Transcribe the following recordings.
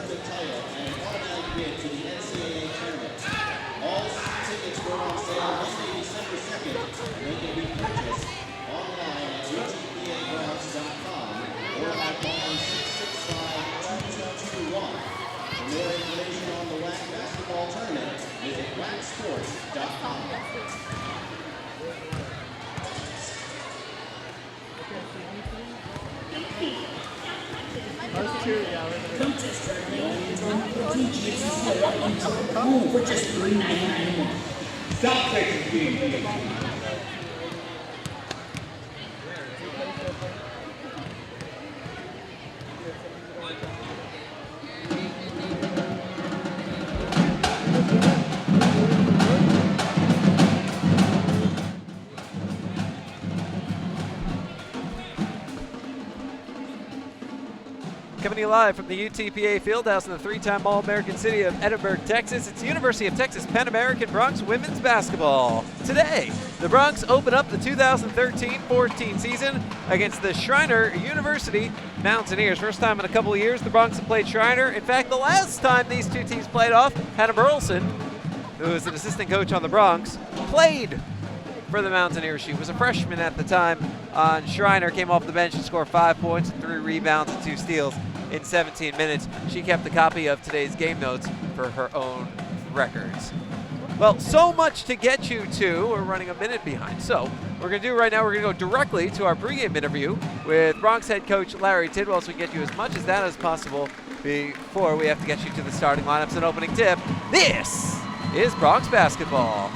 the title and an automatic bid to the NCAA tournament. All tickets go on sale Monday, December 2nd, and they can be purchased online at UTPABronx.com or by calling 665-2221. For more information on the WAC basketball tournament, visit WACsports.com. Contest reveal, drop 14 Jesus for just $3.99. Stop Texas game. Coming to you live from the UTPA Fieldhouse in the three-time All-American city of Edinburgh, Texas. It's University of Texas Pan American Bronx women's basketball. Today, the Bronx open up the 2013-14 season against the Schreiner University Mountaineers. First time in a couple of years the Bronx have played Schreiner. In fact, the last time these two teams played off, Hannah Burleson, who is an assistant coach on the Bronx, played for the Mountaineers. She was a freshman at the time on Schreiner, came off the bench and scored 5 points, 3 rebounds, and 2 steals in 17 minutes. She kept a copy of today's game notes for her own records. Well, so much to get you to. We're running a minute behind. So what we're going to do right now, we're going to go directly to our pregame interview with Bronx head coach Larry Tidwell, so we can get you as much as that as possible before we have to get you to the starting lineups and opening tip. This is Bronx basketball.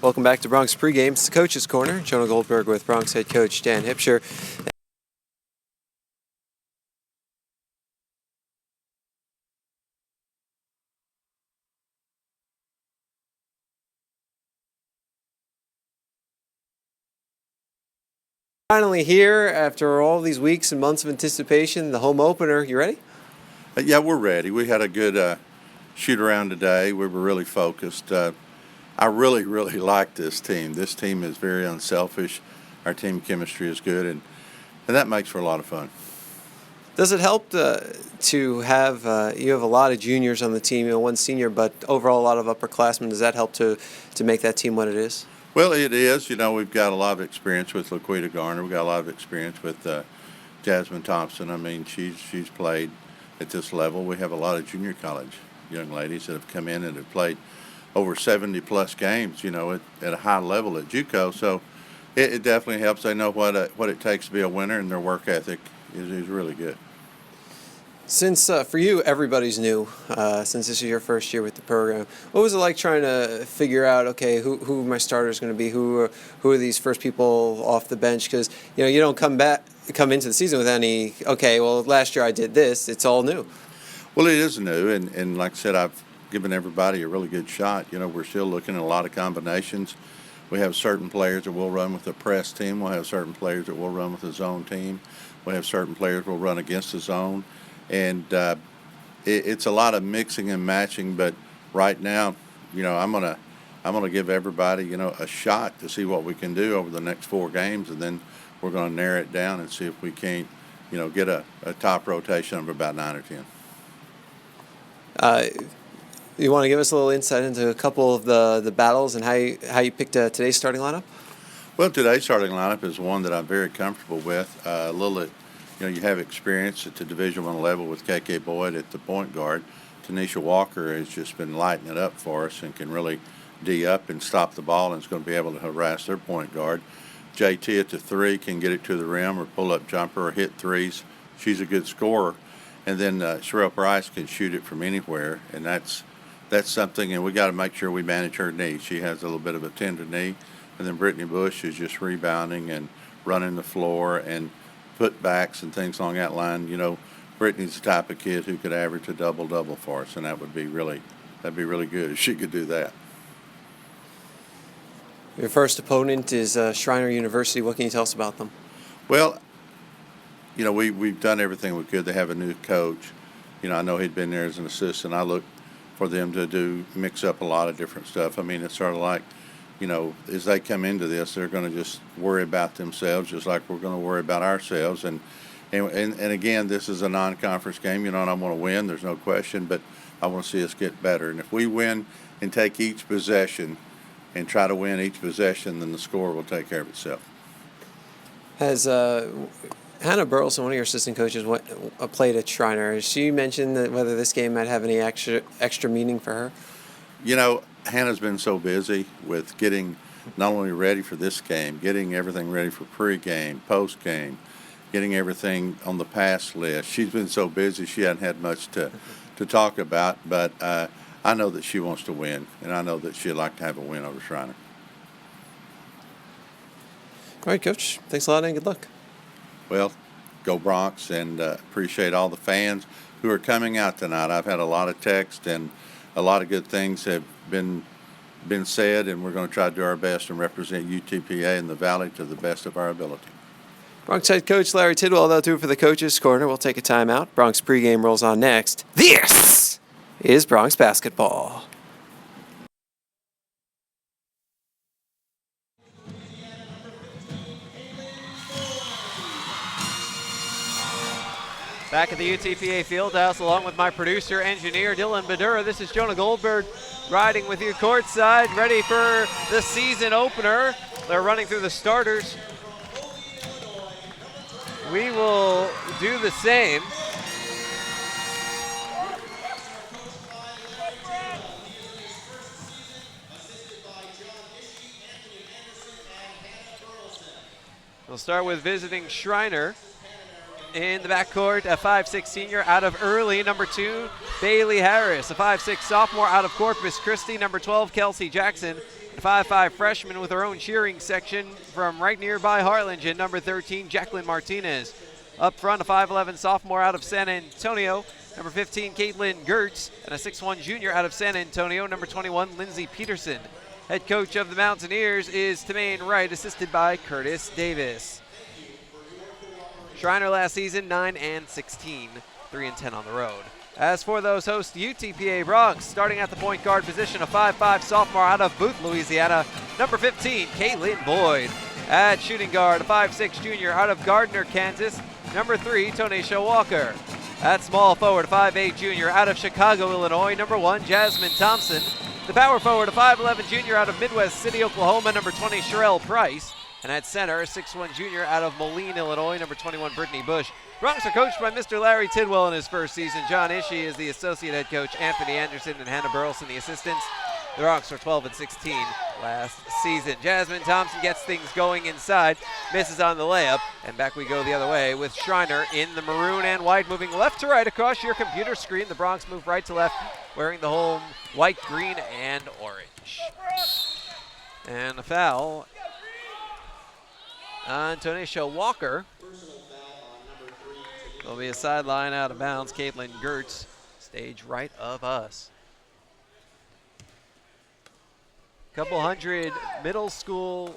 Welcome back to Bronx Pregame. It's the Coach's Corner. Jonah Goldberg with Bronx head coach Dan Hipsher. Finally here, after all these weeks and months of anticipation, the home opener. You ready? Yeah, we're ready. We had a good shoot around today. We were really focused. I really like this team. This team is very unselfish. Our team chemistry is good, and that makes for a lot of fun. Does it help to have you have a lot of juniors on the team, one senior, but overall a lot of upperclassmen? Does that help to make that team what it is? Well, it is. We've got a lot of experience with Laquita Garner. We've got a lot of experience with Jasmine Thompson. I mean, she's played at this level. We have a lot of junior college young ladies that have come in and have played over 70-plus games, at a high level at JUCO. So it definitely helps. They know what it takes to be a winner, and their work ethic is really good. Since for you, everybody's new, since this is your first year with the program, what was it like trying to figure out, okay, who my starter is going to be, who are these first people off the bench? Because you don't come into the season with any, okay, well, last year I did this. It's all new. Well, it is new, and like I said, I've given everybody a really good shot. We're still looking at a lot of combinations. We have certain players that will run with the press team. We'll have certain players that will run with the zone team. We have certain players that will run against the zone. And it's a lot of mixing and matching. But right now, I'm gonna give everybody, a shot to see what we can do over the next 4 games, and then we're going to narrow it down and see if we can't, get a top rotation of about 9 or 10. You want to give us a little insight into a couple of the battles and how you picked today's starting lineup? Well, today's starting lineup is one that I'm very comfortable with. You have experience at the Division I level with K.K. Boyd at the point guard. Tanisha Walker has just been lighting it up for us and can really D up and stop the ball, and is going to be able to harass their point guard. JT at the 3 can get it to the rim or pull up jumper or hit threes. She's a good scorer. And then Sherelle Price can shoot it from anywhere, and that's something, and we got to make sure we manage her knee. She has a little bit of a tender knee. And then Brittany Bush is just rebounding and running the floor, and putbacks and things along that line. You know, Brittany's the type of kid who could average a double-double for us, and that'd be really good if she could do that. Your first opponent is Schreiner University. What can you tell us about them? Well, you know, we've done everything we could. They have a new coach. You know, I know he'd been there as an assistant. I look for them to mix up a lot of different stuff. I mean, it's sort of like, you know, as they come into this, they're going to just worry about themselves, just like we're going to worry about ourselves. And again, this is a non-conference game. You know, and I want to win. There's no question, but I want to see us get better. And if we win and take each possession and try to win each possession, then the score will take care of itself. Has Hannah Burleson, one of your assistant coaches, played at Schreiner? Has she mentioned that whether this game might have any extra meaning for her? You know, Hannah's been so busy with getting not only ready for this game, getting everything ready for pre-game, post-game, getting everything on the pass list. She's been so busy she hasn't had much to talk about, but I know that she wants to win, and I know that she'd like to have a win over Schreiner. All right, Coach. Thanks a lot and good luck. Well, go Bronx, and appreciate all the fans who are coming out tonight. I've had a lot of text, and a lot of good things have been said, and we're going to try to do our best and represent UTPA in the Valley to the best of our ability. Bronx head coach Larry Tidwell, that'll do it for the Coaches Corner. We'll take a timeout. Bronx pregame rolls on next. This is Bronx basketball. Back at the UTPA Fieldhouse, along with my producer, engineer, Dylan Badura. This is Jonah Goldberg riding with you courtside, ready for the season opener. They're running through the starters. We will do the same. We'll start with visiting Schreiner. In the backcourt, a 5'6" senior out of Early, number 2, Bailey Harris. A 5'6" sophomore out of Corpus Christi, number 12, Kelsey Jackson. A 5'5" freshman with her own cheering section from right nearby Harlingen, number 13, Jacqueline Martinez. Up front, a 5'11" sophomore out of San Antonio, number 15, Caitlin Gertz. And a 6'1" junior out of San Antonio, number 21, Lindsey Peterson. Head coach of the Mountaineers is Tamaine Wright, assisted by Curtis Davis. Schreiner last season, 9-16, 3-10 on the road. As for those hosts, UTPA Bronx, starting at the point guard position, a 5'5" sophomore out of Booth, Louisiana, number 15, Caitlin Boyd. At shooting guard, a 5'6" junior out of Gardner, Kansas, number 3, Tonesha Walker. At small forward, a 5'8" junior out of Chicago, Illinois, number 1, Jasmine Thompson. The power forward, a 5'11" junior out of Midwest City, Oklahoma, number 20, Sherelle Price. And at center, a 6'1" junior out of Moline, Illinois, number 21, Brittany Bush. Bronx are coached by Mr. Larry Tidwell in his first season. John Ishii is the associate head coach, Anthony Anderson and Hannah Burleson the assistants. The Bronx are 12-16 last season. Jasmine Thompson gets things going inside, misses on the layup, and back we go the other way with Schreiner in the maroon and white, moving left to right across your computer screen. The Bronx move right to left, wearing the home white, green, and orange. And a foul on Tonesha Walker. There'll be a sideline out of bounds. Caitlin Gertz, stage right of us. Couple hundred middle school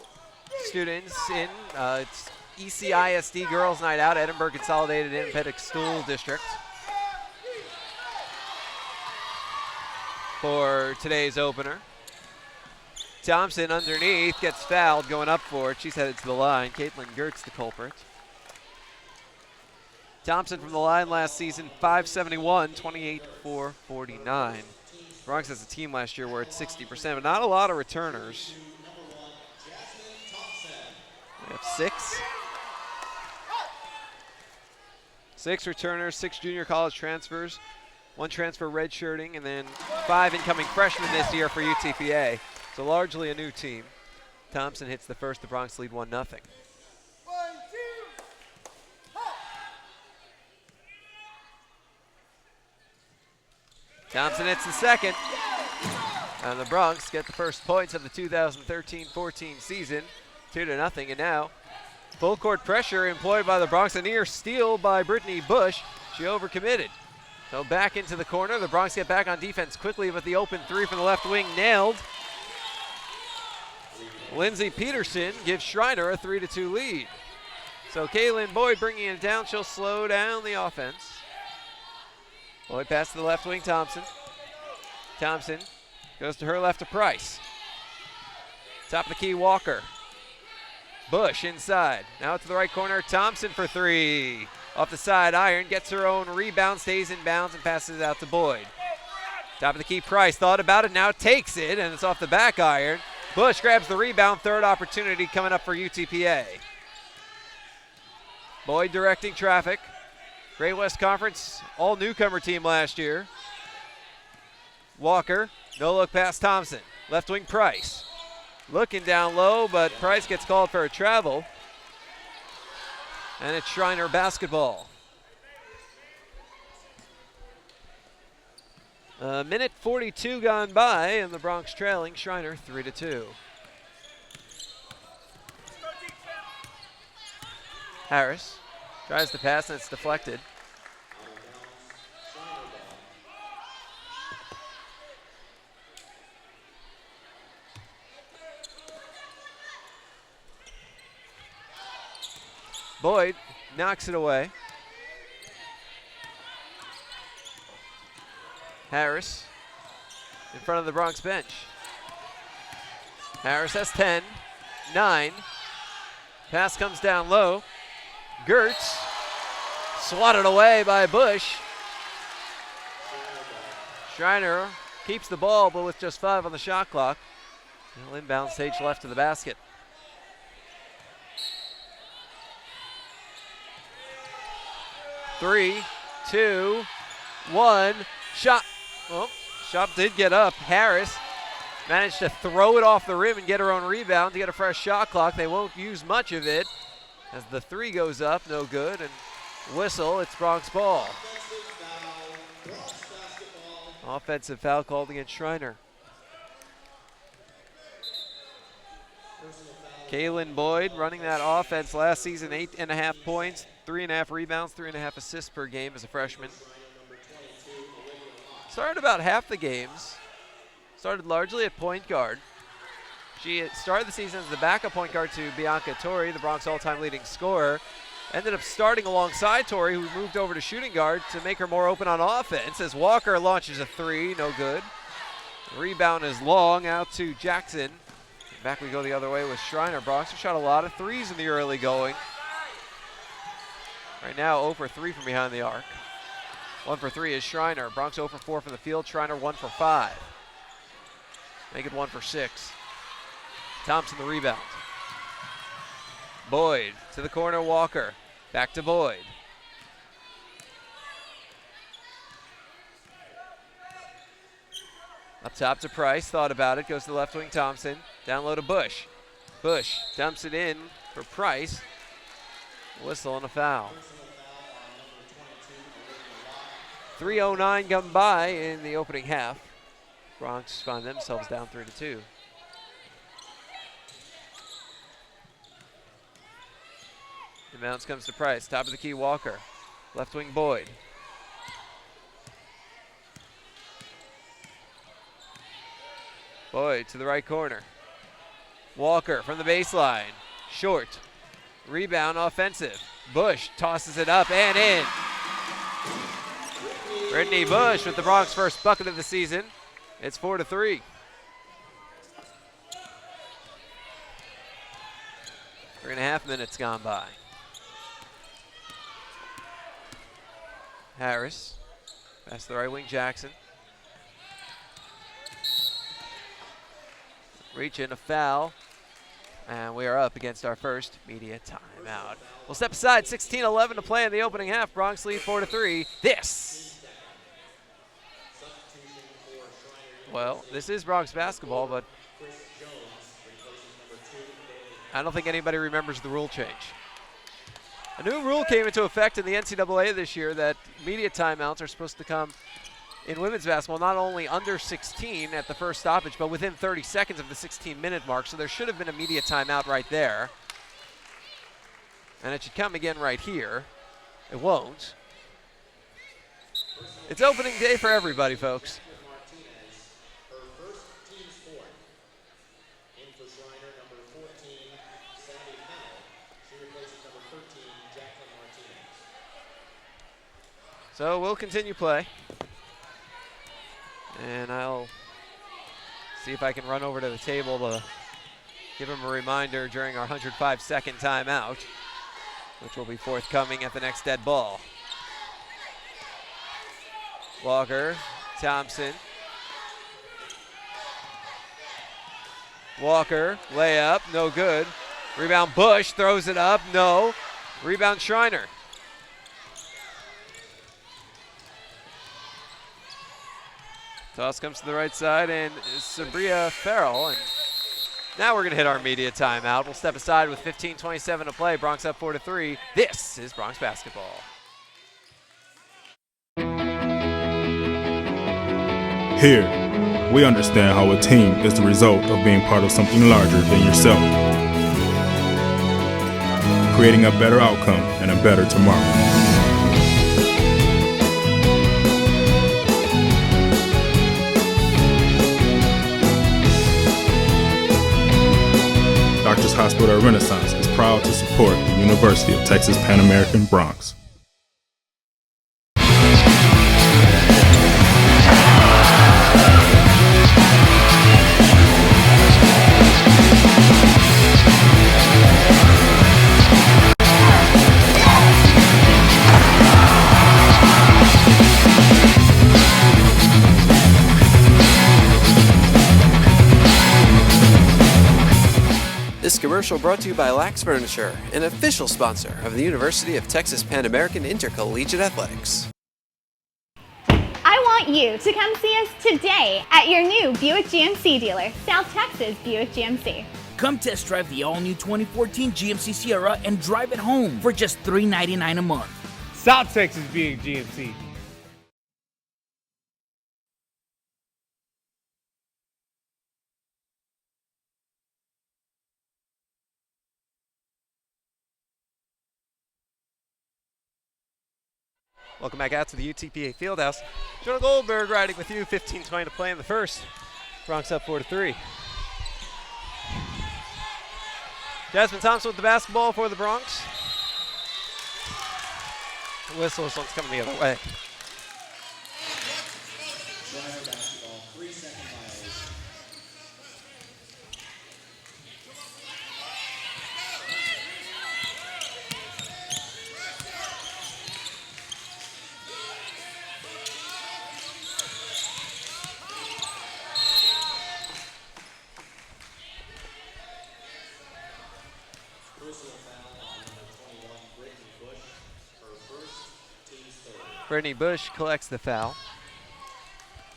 students in. It's ECISD Girls Night Out, Edinburgh Consolidated Independent School District. For today's opener. Thompson underneath, gets fouled, going up for it. She's headed to the line. Caitlin Gertz, the culprit. Thompson from the line last season, 571, 28 for 49. Bronx as a team last year were at 60%, but not a lot of returners. We have 6. 6 returners, 6 junior college transfers, 1 transfer redshirting, and then 5 incoming freshmen this year for UTPA. So largely a new team. Thompson hits the first, the Bronx lead 1-0. Thompson hits the second. And the Bronx get the first points of the 2013-14 season, 2-0, and now Full court pressure employed by the Bronx. A near steal by Brittany Bush. She overcommitted. So back into the corner. The Bronx get back on defense quickly, but the open three from the left wing nailed. Lindsay Peterson gives Schreiner a 3-2 lead. So Kaylin Boyd bringing it down. She'll slow down the offense. Boyd pass to the left wing, Thompson. Thompson goes to her left to Price. Top of the key, Walker. Bush inside. Now to the right corner, Thompson for three. Off the side, Iron gets her own rebound, stays in bounds, and passes it out to Boyd. Top of the key, Price thought about it, now takes it, and it's off the back iron. Bush grabs the rebound, third opportunity coming up for UTPA. Boyd directing traffic. Great West Conference all newcomer team last year. Walker, no look past Thompson. Left wing Price. Looking down low, but Price gets called for a travel. And it's Schreiner basketball. A minute 42 gone by, and the Bronx trailing Schreiner 3-2. Harris tries to pass, and it's deflected. Boyd knocks it away. Harris in front of the Bronx bench. Harris has 10, 9. Pass comes down low. Gertz swatted away by Bush. Schreiner keeps the ball, but with just 5 on the shot clock. Inbound stage left to the basket. Three, two, one, shot. Oh, shot did get up. Harris managed to throw it off the rim and get her own rebound to get a fresh shot clock. They won't use much of it as the three goes up, no good, and whistle, it's Bronx ball. Offensive foul called against Schreiner. Kaylin Boyd running that offense last season, 8.5 points, 3.5 rebounds, 3.5 assists per game as a freshman. Started about half the games. Started largely at point guard. She started the season as the backup point guard to Bianca Torrey, the Bronx all-time leading scorer. Ended up starting alongside Torrey, who moved over to shooting guard to make her more open on offense as Walker launches a three, no good. Rebound is long, out to Jackson. Back we go the other way with Schreiner. Bronx have shot a lot of threes in the early going. Right now 0 for 3 from behind the arc. 1 for 3 is Schreiner. Bronx 0 for 4 from the field. Schreiner 1 for 5. Make it 1 for 6. Thompson the rebound. Boyd to the corner, Walker. Back to Boyd. Up top to Price, thought about it, goes to the left wing, Thompson. Down low to Bush. Bush dumps it in for Price. Whistle and a foul. 3:09 gone by in the opening half. Bronx find themselves down 3-2. Inbounds comes to Price, top of the key, Walker. Left wing, Boyd. Boyd to the right corner. Walker from the baseline, short. Rebound, offensive. Bush tosses it up and in. Brittany Bush with the Bronx first bucket of the season. It's 4-3. Three and a half minutes gone by. Harris, pass to the right wing, Jackson. Reach in, a foul, and we are up against our first media timeout. We'll step aside, 16:11 to play in the opening half. Bronx lead 4-3. This is Bronx basketball, but I don't think anybody remembers the rule change. A new rule came into effect in the NCAA this year that media timeouts are supposed to come in women's basketball not only under 16 at the first stoppage, but within 30 seconds of the 16-minute mark. So there should have been a media timeout right there. And it should come again right here. It won't. It's opening day for everybody, folks. Her first team sport. In for Schreiner, number 14, Sandy Pennell. She replaces number 13, Jacqueline Martinez. So we'll continue play. And I'll see if I can run over to the table to give him a reminder during our 105-second timeout, which will be forthcoming at the next dead ball. Walker, Thompson. Walker, layup, no good. Rebound Bush, throws it up, no. Rebound Schreiner. Toss comes to the right side, and Sabria Farrell. And now we're going to hit our media timeout. We'll step aside with 15:27 to play. Bronx up 4-3. This is Bronx basketball. Here, we understand how a team is the result of being part of something larger than yourself, creating a better outcome and a better tomorrow. Doctors Hospital Renaissance is proud to support the University of Texas Pan American Bronx. This commercial brought to you by Lax Furniture, an official sponsor of the University of Texas Pan American Intercollegiate Athletics. I want you to come see us today at your new Buick GMC dealer, South Texas Buick GMC. Come test drive the all-new 2014 GMC Sierra and drive it home for just $399 a month. South Texas Buick GMC. Welcome back out to the UTPA Fieldhouse. Jonah Goldberg riding with you. 15:20 to play in the first. Bronx up 4-3. Jasmine Thompson with the basketball for the Bronx. This one's coming the other way. Schreiner basketball, 3-second violation. Personal foul on number 21, Brittany Bush. Her first, team's third. Brittany Bush collects the foul.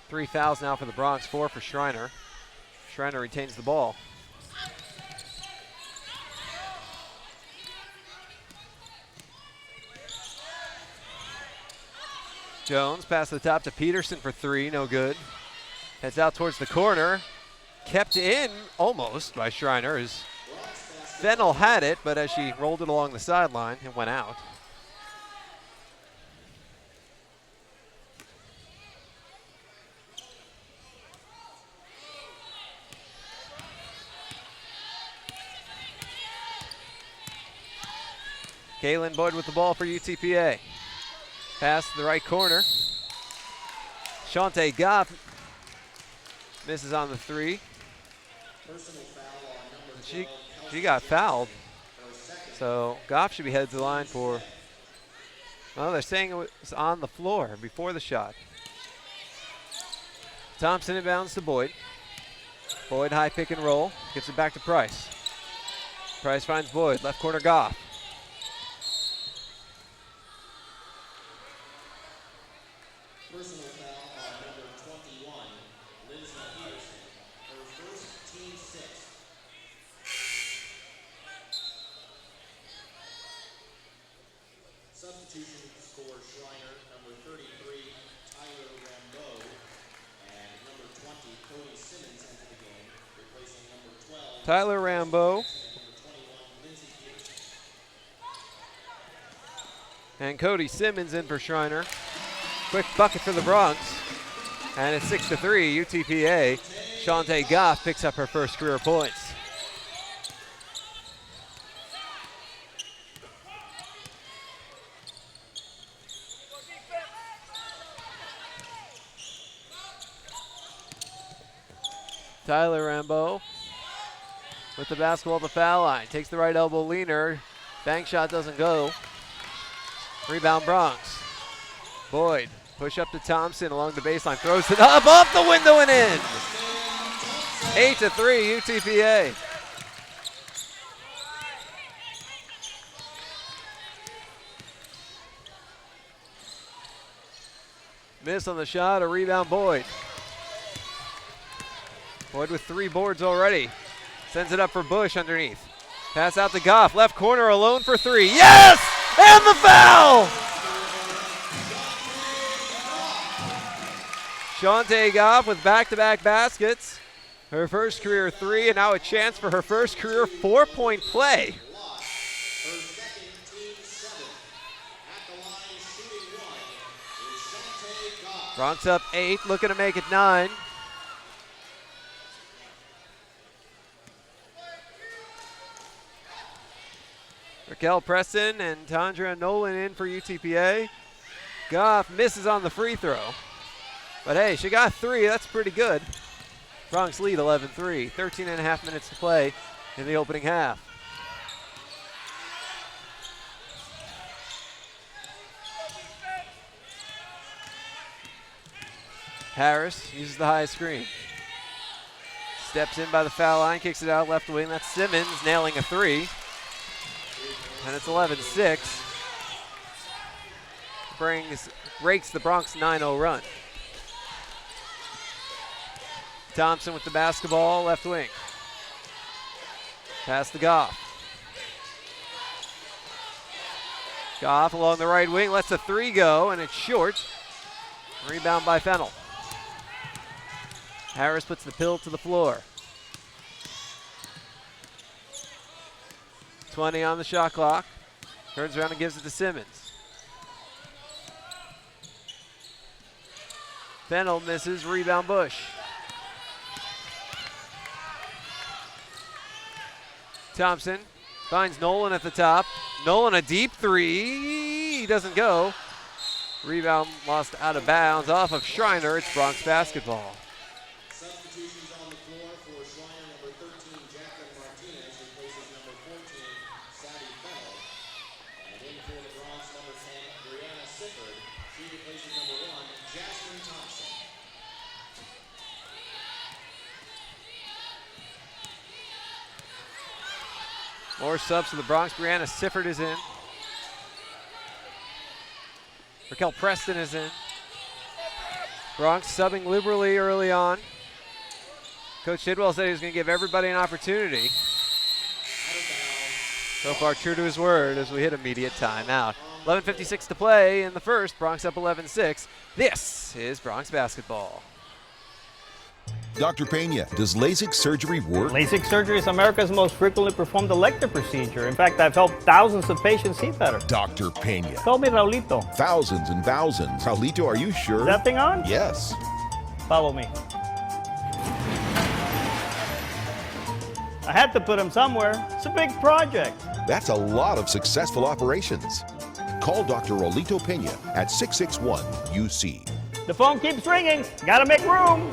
3 fouls now for the Bronx, 4 for Schreiner. Schreiner retains the ball. Jones pass the top to Peterson for 3, no good. Heads out towards the corner. Kept in almost by Schreiner as Fennell had it, but as she rolled it along the sideline, it went out. Kaylin Boyd with the ball for UTPA. Pass to the right corner. Shante Goff misses on the 3. Personal foul on number 12, She got fouled. her second. So Goff should be headed to the line for, well, they're saying it was on the floor before the shot. Thompson inbounds to Boyd. Boyd high pick and roll, gives it back to Price. Price finds Boyd, left corner Goff. Personal foul on number 21, Lindsay Peterson. Her first, team 6th. Substitutions for Schreiner, number 33, Tyler Rambeau, and number 20, Cody Simmons entered the game, replacing number 12, Tyler Rambeau and number 21, Lindsay Peterson. And Cody Simmons in for Schreiner. Quick bucket for the Bronx. And it's 6-3, UTPA. Shante Goff picks up her first career points. Tyler Rambo with the basketball at the foul line. Takes the right elbow leaner. Bank shot doesn't go. Rebound Bronx. Boyd, push up to Thompson along the baseline. Throws it up, off the window and in. 8-3 UTPA. Miss on the shot, a rebound Boyd. Boyd with 3 boards already. Sends it up for Bush underneath. Pass out to Goff, left corner alone for 3. Yes! And the foul! Shante Goff with back-to-back baskets. Her first career 3, and now a chance for her first career 4-point play. Bronx up 8, looking to make it 9. Raquel Preston and Tandra Nolan in for UTPA. Goff misses on the free throw. But hey, she got 3, that's pretty good. Bronx lead 11-3, 13.5 minutes to play in the opening half. Harris uses the high screen. Steps in by the foul line, kicks it out left wing. That's Simmons nailing a 3. And it's 11-6. Breaks the Bronx 9-0 run. Thompson with the basketball, left wing. Pass to Goff. Goff along the right wing, lets the 3 go, and it's short. Rebound by Fennell. Harris puts the pill to the floor. 20 on the shot clock. Turns around and gives it to Simmons. Fennell misses, rebound Bush. Thompson finds Nolan at the top. Nolan a deep 3, he doesn't go. Rebound lost out of bounds off of Schreiner. It's Bronx basketball. Substitutions on the floor for Schreiner, number 13, Jacqueline Martinez, replaces number 14, Sadie Fennell. And in for the Bronx, number 10, Brianna Sifford. She replaces number 1, Jasmine Thompson. More subs to the Bronx. Brianna Sifford is in. Raquel Preston is in. Bronx subbing liberally early on. Coach Tidwell said he was going to give everybody an opportunity. So far, true to his word as we hit immediate timeout. 11:56 to play in the first. Bronx up 11-6. This is Bronx basketball. Dr. Pena, does LASIK surgery work? LASIK surgery is America's most frequently performed elective procedure. In fact, I've helped thousands of patients see better. Dr. Pena. Call me Raulito. Thousands and thousands. Raulito, are you sure? Is that thing on? Yes. Follow me. I had to put him somewhere. It's a big project. That's a lot of successful operations. Call Dr. Raulito Pena at 661-UC. The phone keeps ringing. Gotta make room.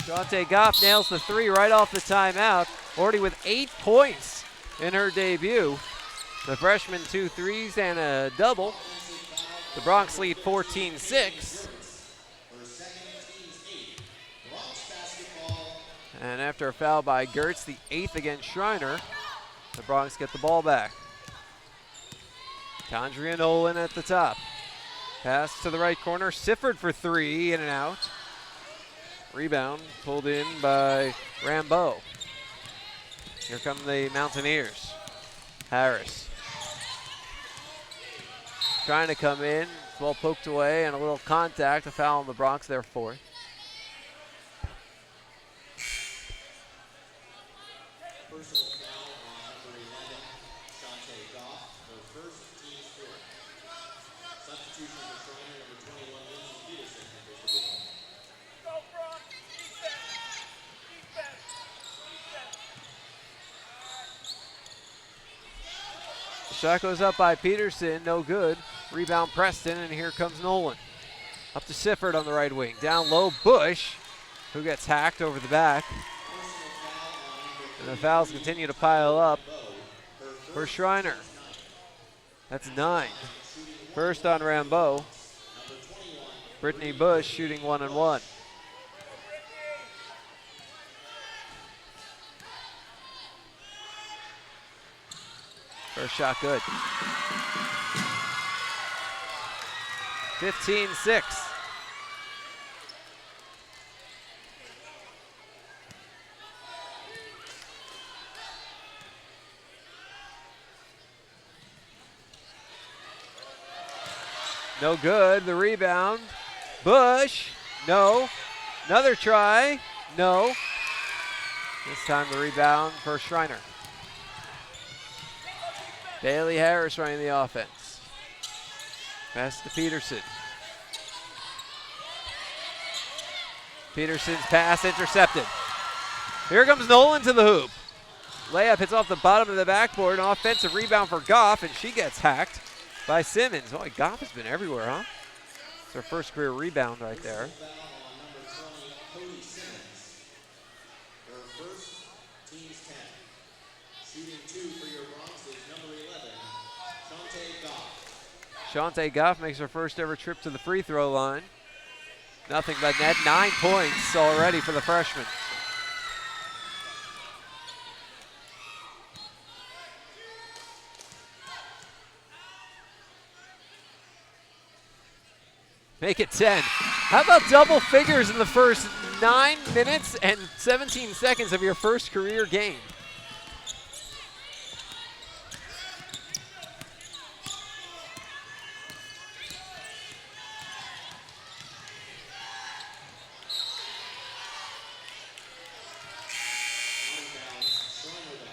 Shante Goff nails the three right off the timeout, already with 8 points in her debut. The freshman 2 threes and a double. The Bronx lead 14-6. And after a foul by Gertz, the 8th against Schreiner, the Bronx get the ball back. Tandria Nolan at the top. Pass to the right corner, Sifford for three, in and out. Rebound pulled in by Rambeau. Here come the Mountaineers. Harris trying to come in, ball poked away and a little contact, a foul on the Bronx, their fourth. Personal foul on number 11, Shante Goff, her first team score. Substitution for Schreiner, number 21, Lindsay Peterson, enters the game. Shot goes up by Peterson, no good. Rebound Preston, and here comes Nolan. Up to Sifford on the right wing. Down low, Bush, who gets hacked over the back. And the fouls continue to pile up for Schreiner. That's 9. First on Rambeau. Brittany Bush shooting 1-1. First shot good. 15-6. No good. The rebound. Bush. No. Another try. No. This time the rebound for Schreiner. Bailey Harris running the offense. Pass to Peterson. Peterson's pass intercepted. Here comes Nolan to the hoop. Layup hits off the bottom of the backboard. An offensive rebound for Goff, and she gets hacked by Simmons. Boy, Goff has been everywhere, huh? It's her first career rebound right there. Shante Goff makes her first ever trip to the free throw line. Nothing but net. 9 points already for the freshman. Make it 10. How about double figures in the first 9 minutes and 17 seconds of your first career game?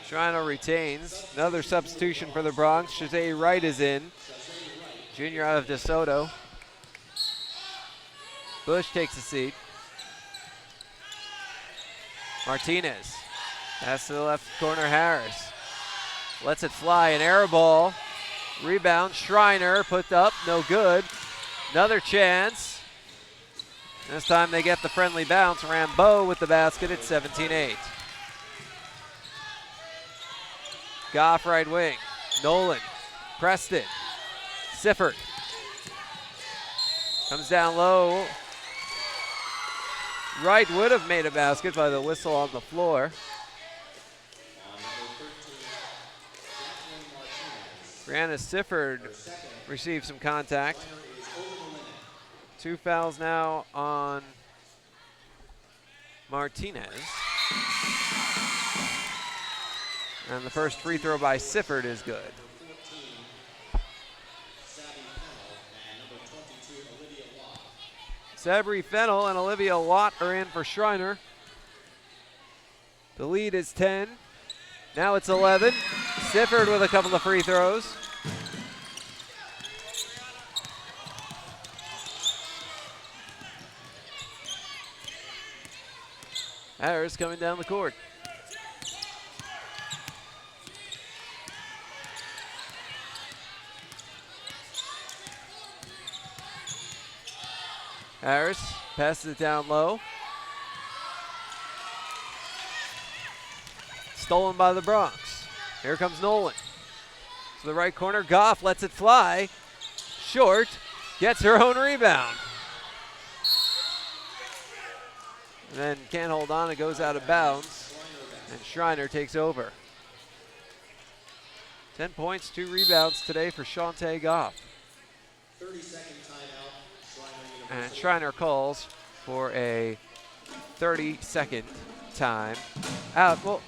Schreiner retains. Another substitution for the Bronx. Shazay Wright is in. Junior out of DeSoto. Bush takes a seat. Martinez. Pass to the left corner, Harris. Lets it fly, an air ball. Rebound, Schreiner, put up, no good. Another chance. This time they get the friendly bounce. Rambeau with the basket at 17-8. Goff right wing. Nolan. Preston. Sifford. Comes down low. Wright would have made a basket by the whistle on the floor. Brianna Sifford received some contact. 2 fouls now on Martinez. And the first free throw by Sifford is good. Sabri Fennell and Olivia Watt are in for Schreiner. The lead is 10. Now it's 11. Sifford with a couple of free throws. Harris coming down the court. Harris passes it down low. Stolen by the Bronx. Here comes Nolan. To the right corner, Goff lets it fly. Short, gets her own rebound. And then can't hold on, it goes out of bounds. And Schreiner takes over. 10 points, 2 rebounds today for Shantae Goff. 30-second timeout. And Schreiner calls for a 30-second time out. Well,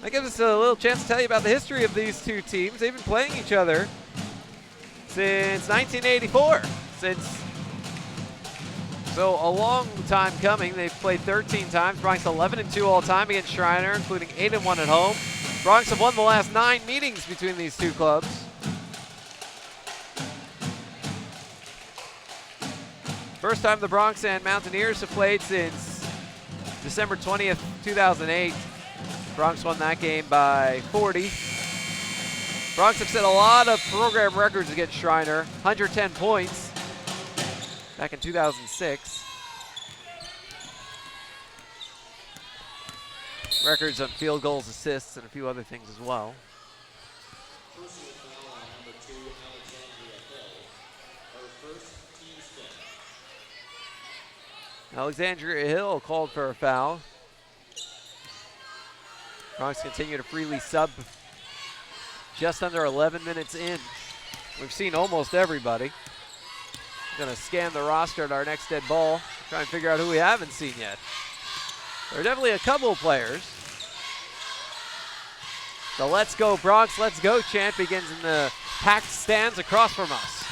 that gives us a little chance to tell you about the history of these two teams. They've been playing each other since 1984. So a long time coming. They've played 13 times. Bronx 11-2 all time against Schreiner, including 8-1 at home. Bronx have won the last 9 meetings between these two clubs. First time the Bronx and Mountaineers have played since December 20th, 2008. Bronx won that game by 40. Bronx have set a lot of program records against Schreiner. 110 points back in 2006. Records on field goals, assists, and a few other things as well. Personal foul on number 2, Alexandria Hill. Her first team's fifth. Alexandria Hill called for a foul. Bronx continue to freely sub just under 11 minutes in. We've seen almost everybody. We're going to scan the roster at our next dead ball, try and figure out who we haven't seen yet. There are definitely a couple of players. The Let's Go Bronx, Let's Go chant begins in the packed stands across from us.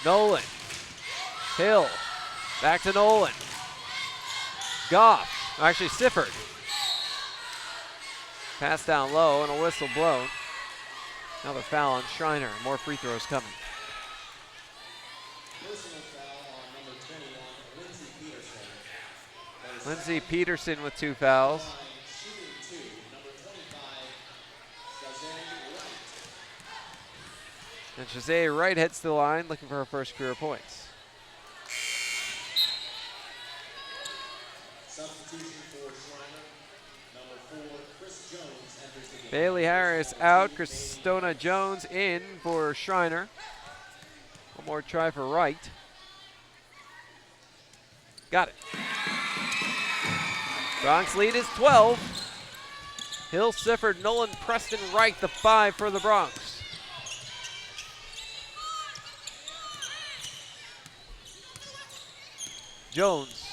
Nolan, Hill, back to Nolan. Goff, actually Sifford. Pass down low and a whistle blown. Another foul on Schreiner. More free throws coming. Personal foul on number 21, Lindsey Peterson. Lindsey Peterson with 2 fouls. Shooting 2, number 25, Shazay Wright. And Shazay Wright heads to the line looking for her first career points. Substitution for Schreiner. Number 4, Chris Jones enters the game. Bailey Harris out. Christona Jones in for Schreiner. One more try for Wright. Got it. Bronx lead is 12. Hill, Sifford, Nolan, Preston, Wright, the 5 for the Bronx. Jones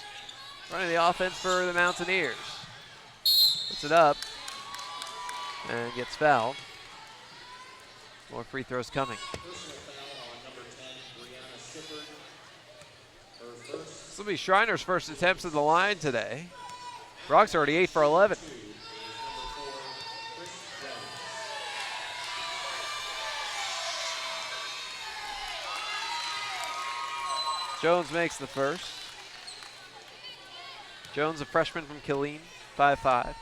running the offense for the Mountaineers. Puts it up and gets fouled. More free throws coming. Personal foul on number 10, Brianna Sifford. Her first. This will be Schreiner's first attempts at the line today. Bronx already 8 for 11. Is number 4, Chris Jones. Jones makes the first. Jones, a freshman from Killeen, 5'5".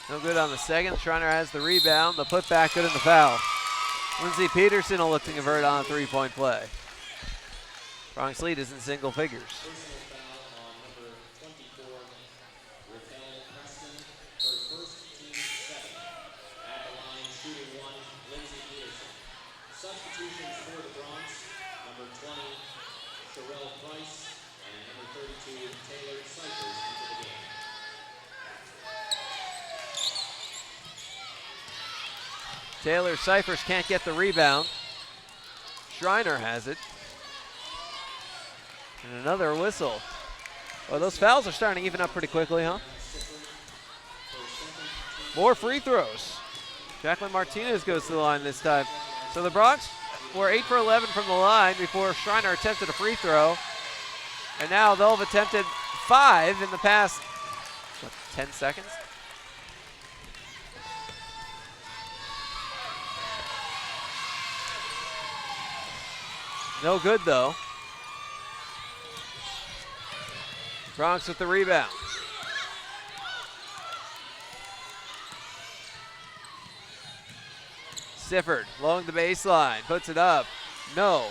No good on the second. Schreiner has the rebound. The putback good in the foul. Lindsey Peterson will look to convert on a 3-point play. Bronx lead is in single figures. Personal foul on number 24, Raquel Preston. Her first team 7. At the line, shooting 1, Lindsey Peterson. Substitutions for the Bronx, number 20, Sherelle Price, and number 32, Taylor Cyphers into the game. Taylor Cyphers can't get the rebound. Schreiner has it. And another whistle. Oh, those fouls are starting to even up pretty quickly, huh? More free throws. Jacqueline Martinez goes to the line this time. So the Bronx were 8 for 11 from the line before Schreiner attempted a free throw. And now they'll have attempted 5 in the past, 10 seconds? No good, though. Bronx with the rebound. Sifford along the baseline, puts it up. No.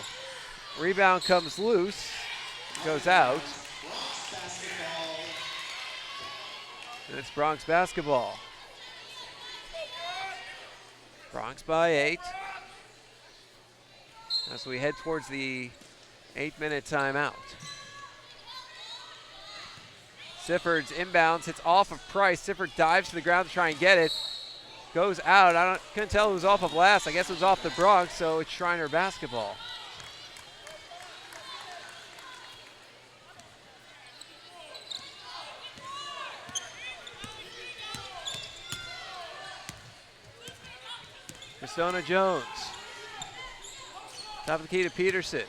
Rebound comes loose, goes out. And it's Bronx basketball. Bronx by 8. As we head towards the 8-minute timeout. Sifford's inbounds, hits off of Price. Sifford dives to the ground to try and get it. Goes out. Couldn't tell who was off of last. I guess it was off the Bronx, so it's Schreiner basketball. Cristona Jones. Top of the key to Peterson.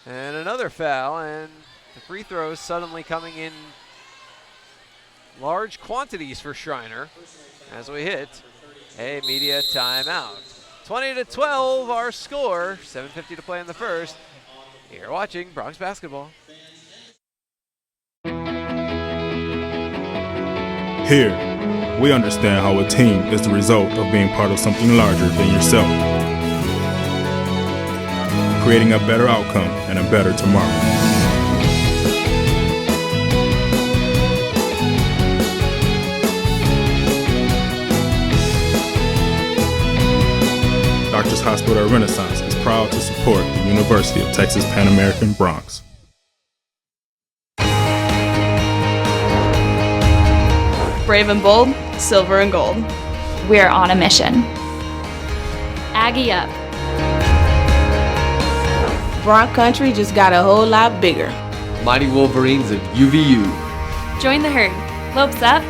And another foul, and the free throws suddenly coming in large quantities for Schreiner as we hit a media timeout. 20-12 our score, 7:50 to play in the first. You're watching Bronx basketball. Here, we understand how a team is the result of being part of something larger than yourself, creating a better outcome and a better tomorrow. Doctors Hospital Renaissance is proud to support the University of Texas Pan American Bronx. Brave and bold, silver and gold. We're on a mission. Aggie up. Bronx country just got a whole lot bigger. Mighty Wolverines of UVU. Join the herd. Lopes up.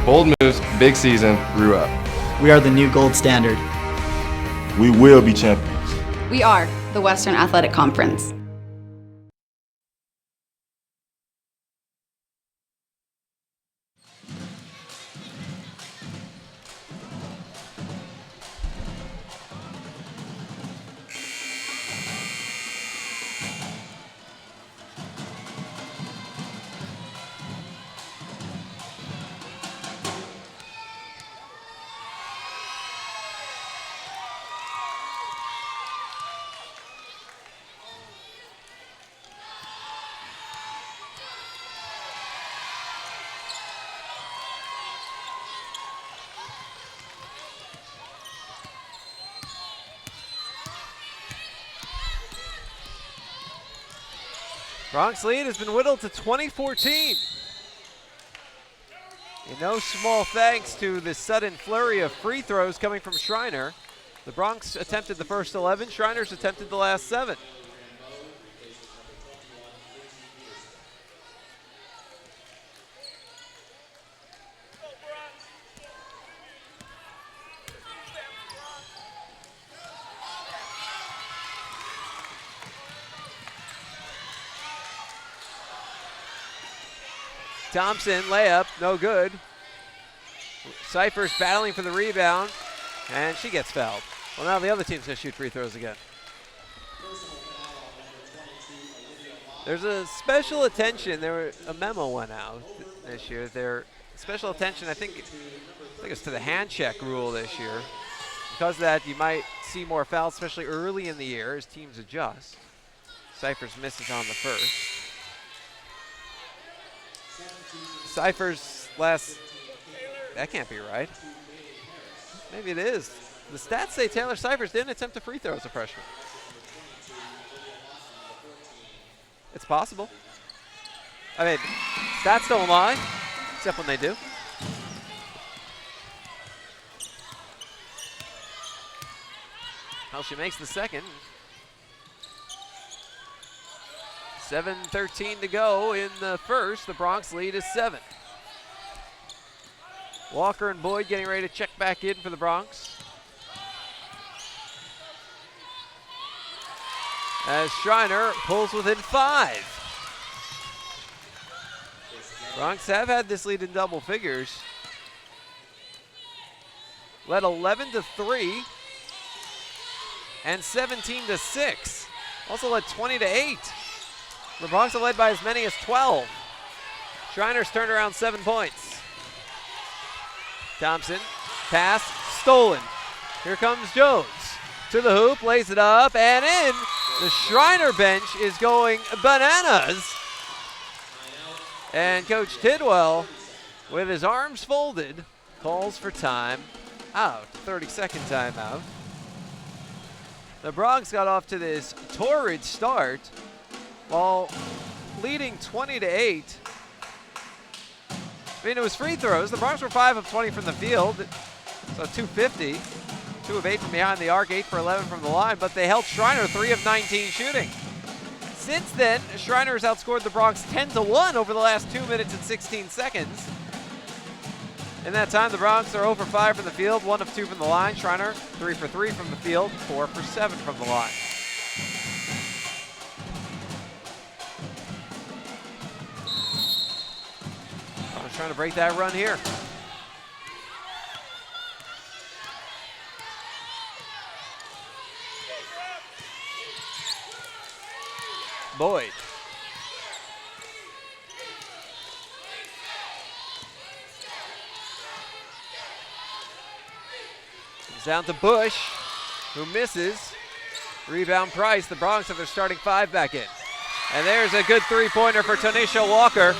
Bold moves, big season, grew up. We are the new gold standard. We will be champions. We are the Western Athletic Conference. Bronx lead has been whittled to 20-14. In no small thanks to the sudden flurry of free throws coming from Schreiner. The Bronx attempted the first 11, Shriner's attempted the last 7. Thompson, layup, no good. Cypher's battling for the rebound, and she gets fouled. Well, now the other team's going to shoot free throws again. There's a special attention. A memo went out this year. Special attention, I think it's to the hand check rule this year. Because of that, you might see more fouls, especially early in the year as teams adjust. Cypher's misses on the first. Cypher's last, that can't be right. Maybe it is. The stats say Taylor Cyphers didn't attempt a free throw as a freshman. It's possible. I mean, stats don't lie, except when they do. Well, she makes the second. 7:13 to go in the first. The Bronx lead is 7. Walker and Boyd getting ready to check back in for the Bronx. As Schreiner pulls within 5. Bronx have had this lead in double figures. Led 11-3 and 17-6. Also led 20-8. The Bronx have led by as many as 12. Shriner's turned around 7 points. Thompson, pass, stolen. Here comes Jones. To the hoop, lays it up and in. The Schreiner bench is going bananas. And Coach Tidwell, with his arms folded, calls for time out, 30-second timeout. The Bronx got off to this torrid start while leading 20-8. I mean, it was free throws. The Bronx were 5 of 20 from the field, so 250. 2 of 8 from behind the arc, 8 for 11 from the line, but they held Schreiner 3 of 19 shooting. Since then, Schreiner has outscored the Bronx 10-1 over the last 2 minutes and 16 seconds. In that time, the Bronx are 0 for 5 from the field, 1 of 2 from the line. Schreiner 3 for 3 from the field, 4 for 7 from the line. Bronx trying to break that run here. Boyd. Comes down to Bush, who misses. Rebound Price. The Bronx have their starting 5 back in. And there's a good three-pointer for Tanisha Walker.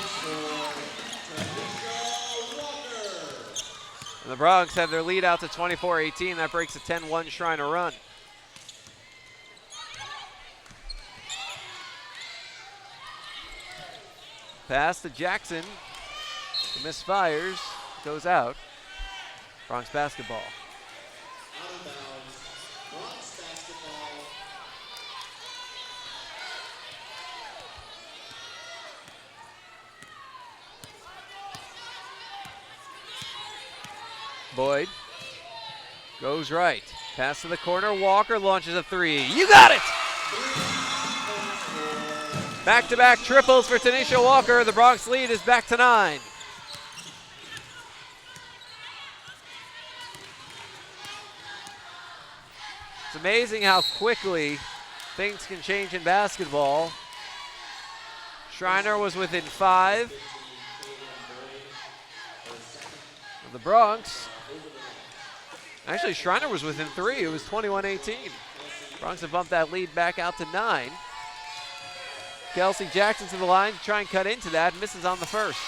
And the Bronx have their lead out to 24-18. That breaks a 10-1 Schreiner run. Pass to Jackson. The misfires. Goes out. Bronx basketball. Out of bounds. Bronx basketball. Boyd goes right. Pass to the corner. Walker launches a 3. You got it! Back-to-back triples for Tanisha Walker. The Bronx lead is back to 9. It's amazing how quickly things can change in basketball. Schreiner was within 5. And the Bronx, actually Schreiner was within 3. It was 21-18. Bronx have bumped that lead back out to 9. Kelsey Jackson to the line to try and cut into that. Misses on the first.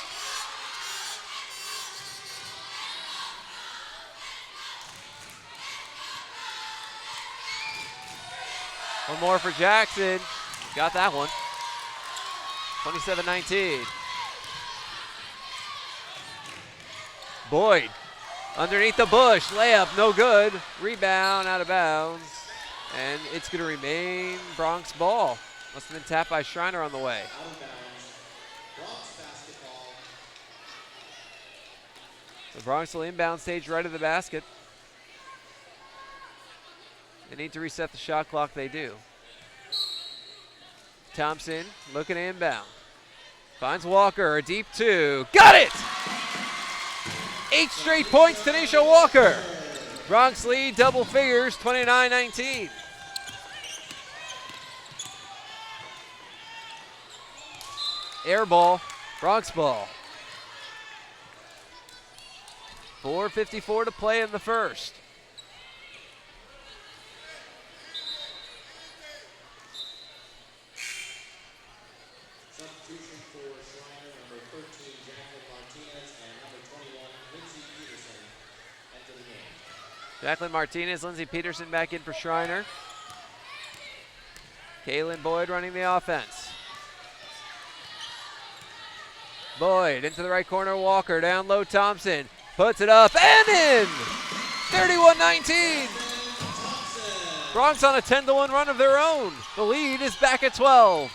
One more for Jackson. Got that one. 27-19. Boyd underneath the bush. Layup, no good. Rebound, out of bounds. And it's going to remain Bronx ball. Must have been tapped by Schreiner on the way. Out of bounds. Bronx basketball. The Bronx will inbound stage right of the basket. They need to reset the shot clock. They do. Thompson looking to inbound. Finds Walker, a deep 2. Got it! 8 straight points, Tanisha Walker. Bronx lead double figures, 29-19. Air ball, Bronx ball. 4:54 to play in the first. Substitution for Schreiner, number 13, Jacqueline Martinez, and number 21, Lindsey Peterson, enter the game. Jacqueline Martinez, Lindsey Peterson back in for Schreiner. Kaylin Boyd running the offense. Boyd into the right corner, Walker, down low, Thompson. Puts it up and in! 31-19! Bronx on a 10-1 run of their own. The lead is back at 12.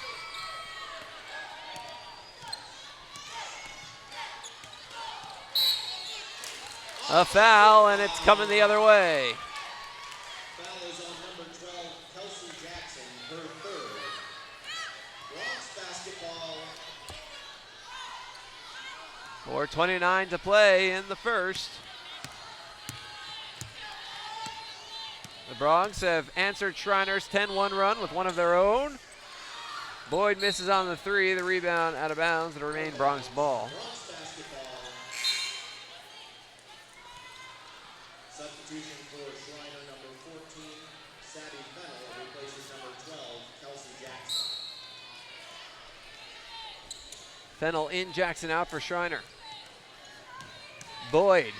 A foul, and it's coming the other way. Foul is on number 12, Kelsey Jackson, her third. Bronx basketball. 4:29 to play in the first. The Bronx have answered Schreiner's 10-1 run with one of their own. Boyd misses on the 3, the rebound out of bounds. It'll remain Bronx ball. Substitution for Schreiner, number 14, Sabby Fennell replaces number 12, Kelsey Jackson. Fennell in, Jackson out for Schreiner. Boyd,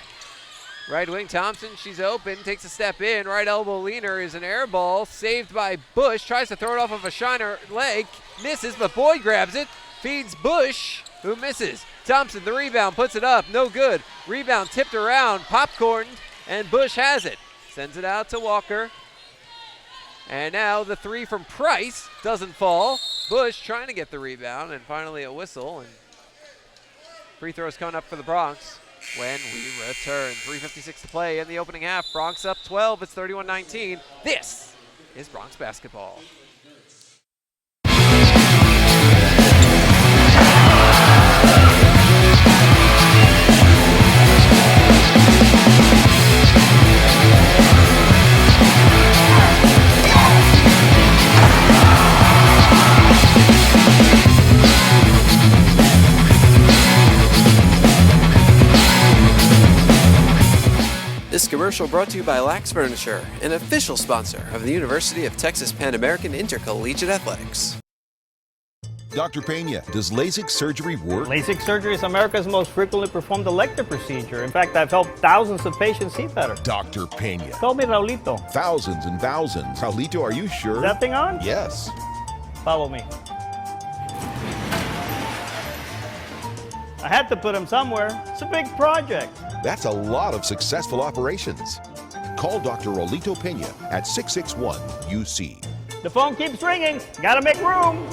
right wing Thompson, she's open, takes a step in, right elbow leaner is an air ball, saved by Bush, tries to throw it off of a Schreiner leg, misses, but Boyd grabs it, feeds Bush, who misses. Thompson, the rebound, puts it up, no good. Rebound tipped around, popcorned, and Bush has it. Sends it out to Walker. And now the three from Price doesn't fall. Bush trying to get the rebound, and finally a whistle. And free throws coming up for the Bronx when we return. 3:56 to play in the opening half. Bronx up 12. It's 31-19. This is Bronx basketball. This commercial brought to you by Lax Furniture, an official sponsor of the University of Texas Pan American Intercollegiate Athletics. Dr. Pena, does LASIK surgery work? LASIK surgery is America's most frequently performed elective procedure. In fact, I've helped thousands of patients see better. Dr. Pena. Call me Raulito. Thousands and thousands. Raulito, are you sure? Is that thing on? Yes. Follow me. I had to put him somewhere. It's a big project. That's a lot of successful operations. Call Dr. Raulito Pena at 661-UC. The phone keeps ringing. Gotta make room.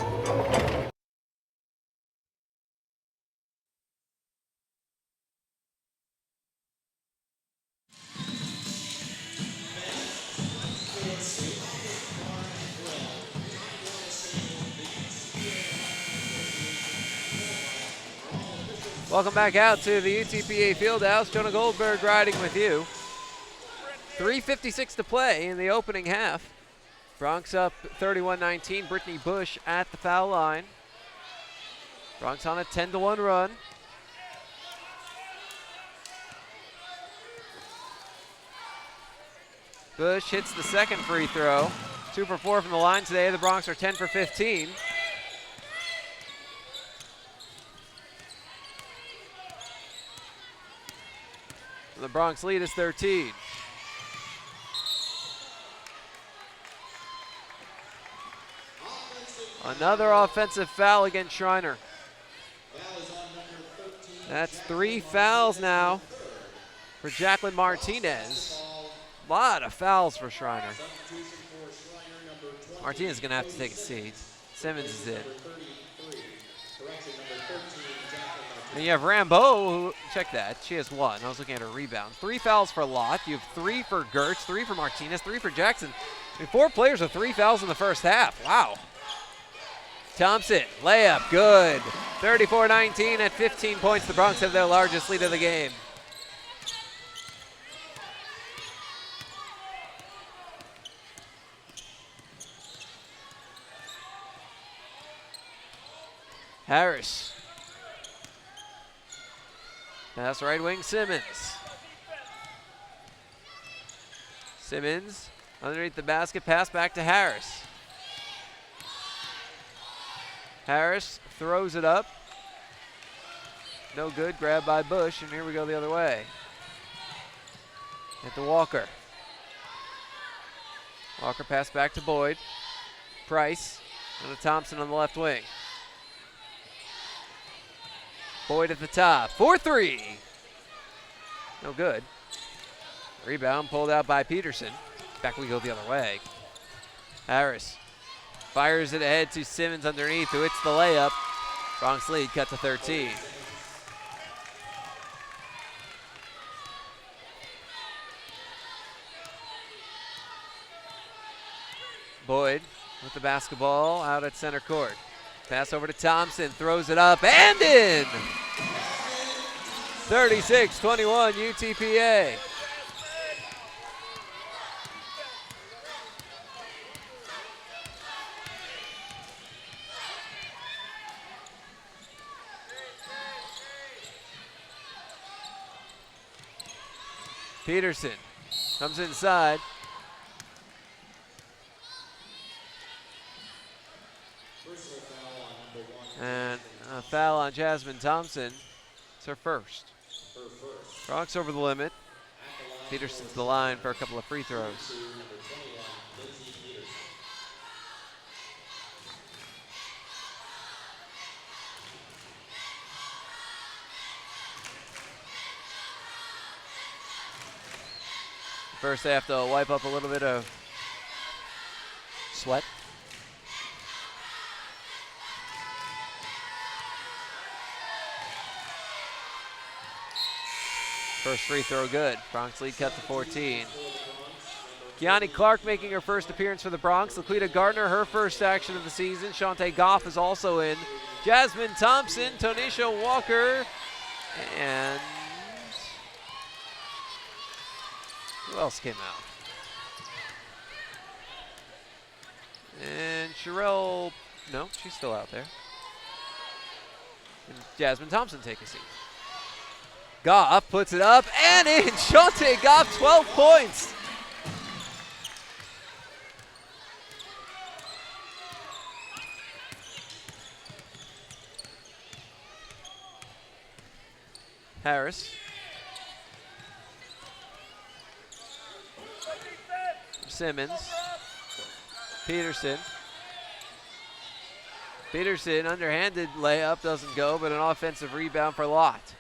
Welcome back out to the UTPA Fieldhouse. Jonah Goldberg riding with you. 3:56 to play in the opening half. Bronx up 31-19. Brittany Bush at the foul line. Bronx on a 10-1 run. Bush hits the second free throw. 2 for 4 from the line today. The Bronx are 10 for 15. The Bronx lead is 13. Another offensive foul against Schreiner. That's 3 fouls now for Jacqueline Martinez. A lot of fouls for Schreiner. Martinez is going to have to take a seat. Simmons is in. And you have Rambeau, who, check that, she has 1. I was looking at her rebound. 3 fouls for Lott. You have 3 for Gertz, 3 for Martinez, 3 for Jackson. I mean, 4 players with 3 fouls in the first half. Wow. Thompson, layup, good. 34-19 at 15 points. The Bronx have their largest lead of the game. Harris. Pass right wing, Simmons. Simmons underneath the basket, pass back to Harris. Harris throws it up. No good, grabbed by Bush, and here we go the other way. At the Walker. Walker pass back to Boyd. Price, and to Thompson on the left wing. Boyd at the top, 4-3. No good. Rebound pulled out by Peterson. Back we go the other way. Harris fires it ahead to Simmons underneath, who hits the layup. Bronx lead cut to 13. Boyd with the basketball out at center court. Pass over to Thompson, throws it up and in. 36-21 UTPA. Peterson Comes inside. And a foul on Jasmine Thompson. It's her first. Bronx over the limit. Peterson's to the line for a couple of free throws. First, they have to wipe up a little bit of sweat. First free throw good. Bronx lead cut to 14. Keani Clark making her first appearance for the Bronx. Laquita Gardner, her first action of the season. Shantae Goff is also in. Jasmine Thompson, Tonisha Walker, and who else came out? And Sherelle, no, she's still out there. And Jasmine Thompson take a seat. Goff puts it up and in. Shantae Goff, 12 points. Harris. Simmons. Peterson. Peterson, underhanded layup, doesn't go, but an offensive rebound for Lott.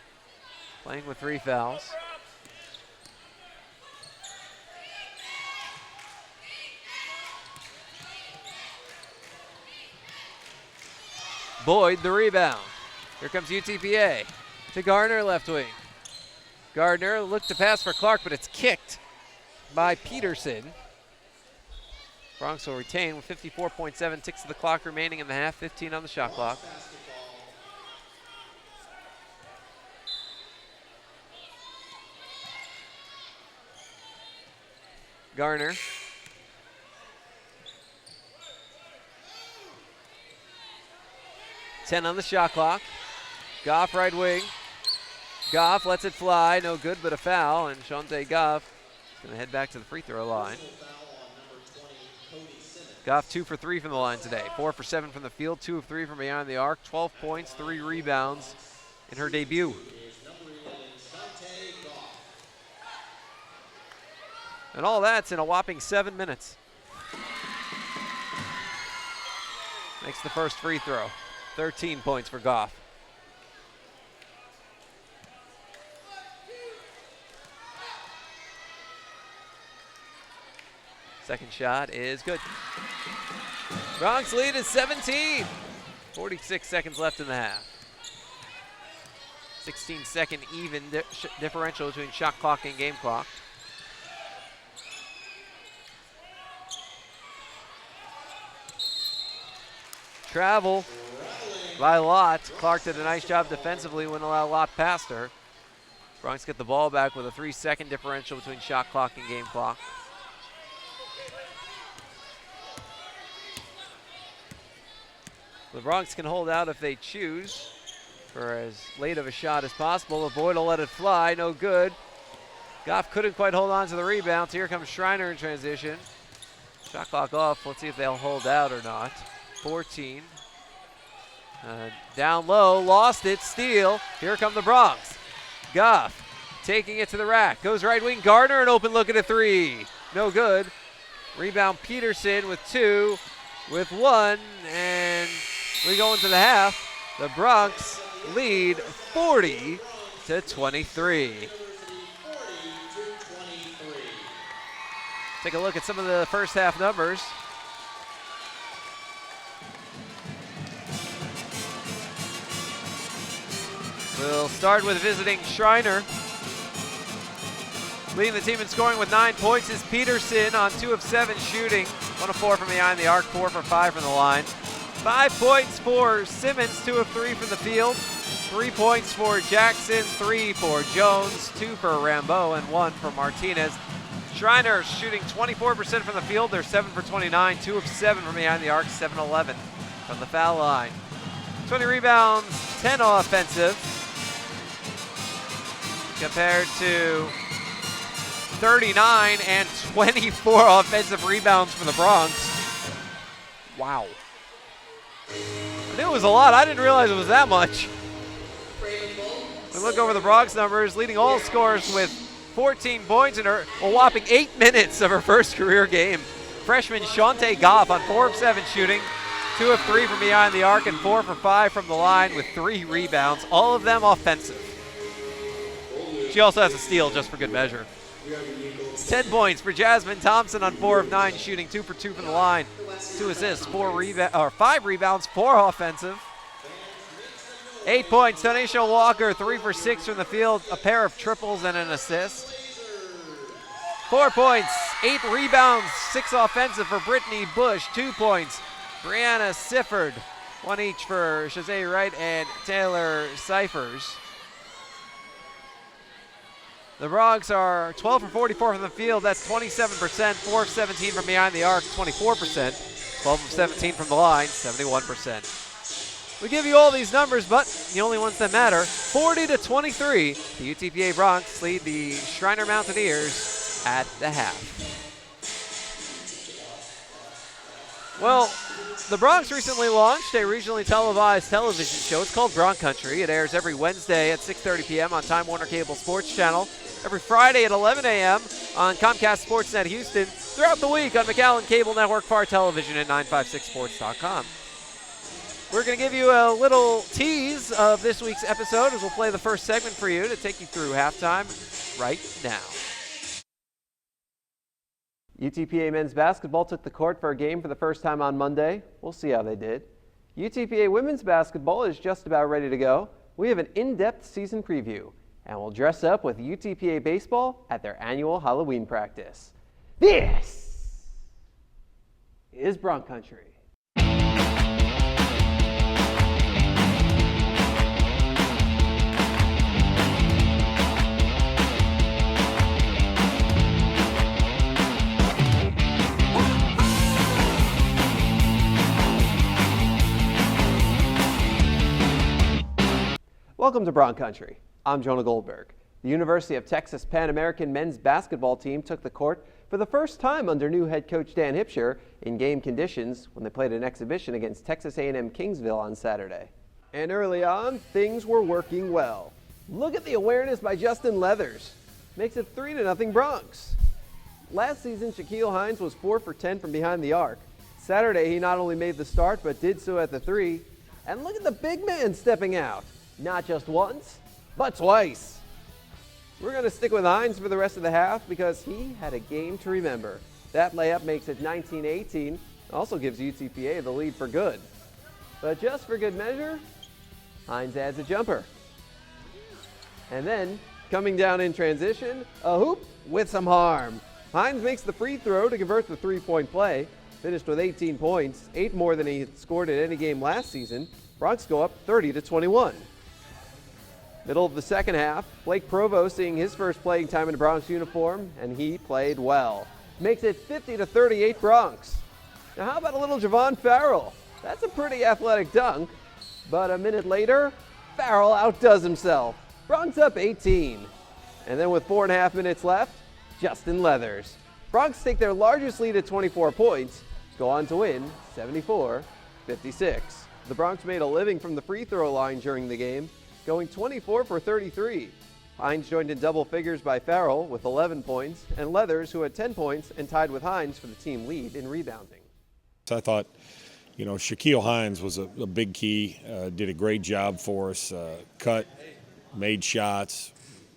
Playing with 3 fouls. Boyd, the rebound. Here comes UTPA. To Gardner, left wing. Gardner looked to pass for Clark, but it's kicked by Peterson. Bronx will retain with 54.7 ticks of the clock remaining in the half, 15 on the shot clock. Garner. Ten on the shot clock. Goff right wing. Goff lets it fly, no good but a foul, and Shantae Goff is going to head back to the free throw line. Goff 2 for 3 from the line today. 4 for 7 from the field, 2 of 3 from behind the arc, 12 points, 3 rebounds in her debut. And all that's in a whopping 7 minutes. Makes the first free throw. 13 points for Goff. Second shot is good. Bronx lead is 17. 46 seconds left in the half. 16-second even differential between shot clock and game clock. Travel by Lott. Clark did a nice job defensively, wouldn't allow Lott past her. Bronx get the ball back with a 3-second differential between shot clock and game clock. The Bronx can hold out if they choose for as late of a shot as possible. Boyd will let it fly, no good. Goff couldn't quite hold on to the rebound. So here comes Schreiner in transition. Shot clock off. Let's see if they'll hold out or not. 14. Down low, lost it, steal. Here come the Bronx. Goff taking it to the rack. Goes right wing, Gardner, an open look at a 3. No good. Rebound Peterson with 2, with 1, and we go into the half. The Bronx lead 40-23. Take a look at some of the first half numbers. We'll start with visiting Schreiner. Leading the team in scoring with 9 points is Peterson on 2 of 7 shooting. 1 of 4 from behind the arc, 4 for 5 from the line. 5 points for Simmons, 2 of 3 from the field. 3 points for Jackson, 3 for Jones, 2 for Rambeau, and 1 for Martinez. Schreiner shooting 24% from the field. They're 7 for 29, 2 of 7 from behind the arc, 7-11 from the foul line. 20 rebounds, 10 offensive, compared to 39 and 24 offensive rebounds for the Bronx. Wow. I knew it was a lot. I didn't realize it was that much. We look over the Bronx numbers, leading all scorers with 14 points in a whopping 8 minutes of her first career game. Freshman Shante Goff on 4 of 7 shooting, 2 of 3 from behind the arc, and 4 for 5 from the line with 3 rebounds, all of them offensive. She also has a steal just for good measure. 10 points for Jasmine Thompson on 4 of 9 shooting, 2 for 2 from the line, 2 assists, 5 rebounds, 4 offensive. 8 points, Tanisha Walker, 3 for 6 from the field, a pair of triples and an assist. 4 points, 8 rebounds, 6 offensive for Brittany Bush, 2 points. Brianna Sifford, 1 each for Shazay Wright and Taylor Cyphers. The Bronx are 12 for 44 from the field, that's 27%, 4 of 17 from behind the arc, 24%, 12 of 17 from the line, 71%. We give you all these numbers, but the only ones that matter, 40-23, the UTPA Bronx lead the Schreiner Mountaineers at the half. Well, the Bronx recently launched a regionally televised television show. It's called Bronx Country. It airs every Wednesday at 6:30 p.m. on Time Warner Cable Sports Channel, every Friday at 11 a.m. on Comcast Sportsnet Houston, throughout the week on McAllen Cable Network, Far Television, and 956sports.com. We're going to give you a little tease of this week's episode as we'll play the first segment for you to take you through halftime right now. UTPA men's basketball took the court for a game for the first time on Monday. We'll see how they did. UTPA women's basketball is just about ready to go. We have an in-depth season preview, and we'll dress up with UTPA baseball at their annual Halloween practice. This is Bronx Country. Welcome to Bronx Country. I'm Jonah Goldberg. The University of Texas Pan American men's basketball team took the court for the first time under new head coach Dan Hipsher in game conditions when they played an exhibition against Texas A&M Kingsville on Saturday. And early on, things were working well. Look at the awareness by Justin Leathers. Makes it 3-0 Bronx. Last season, Shaquille Hines was 4 for 10 from behind the arc. Saturday, he not only made the start, but did so at the 3. And look at the big man stepping out. Not just once, but twice. We're going to stick with Hines for the rest of the half because he had a game to remember. That layup makes it 19-18, also gives UTPA the lead for good. But just for good measure, Hines adds a jumper. And then, coming down in transition, a hoop with some harm. Hines makes the free throw to convert the three-point play, finished with 18 points, 8 more than he had scored at any game last season. Bronx go up 30-21. Middle of the second half, Blake Provost seeing his first playing time in a Bronx uniform, and he played well. Makes it 50-38 Bronx. Now how about a little Javon Farrell? That's a pretty athletic dunk. But a minute later, Farrell outdoes himself. Bronx up 18. And then with 4.5 minutes left, Justin Leathers. Bronx take their largest lead at 24 points, go on to win 74-56. The Bronx made a living from the free throw line during the game, going 24 for 33. Hines joined in double figures by Farrell with 11 points, and Leathers, who had 10 points and tied with Hines for the team lead in rebounding. I thought, Shaquille Hines was a big key, did a great job for us, cut, made shots,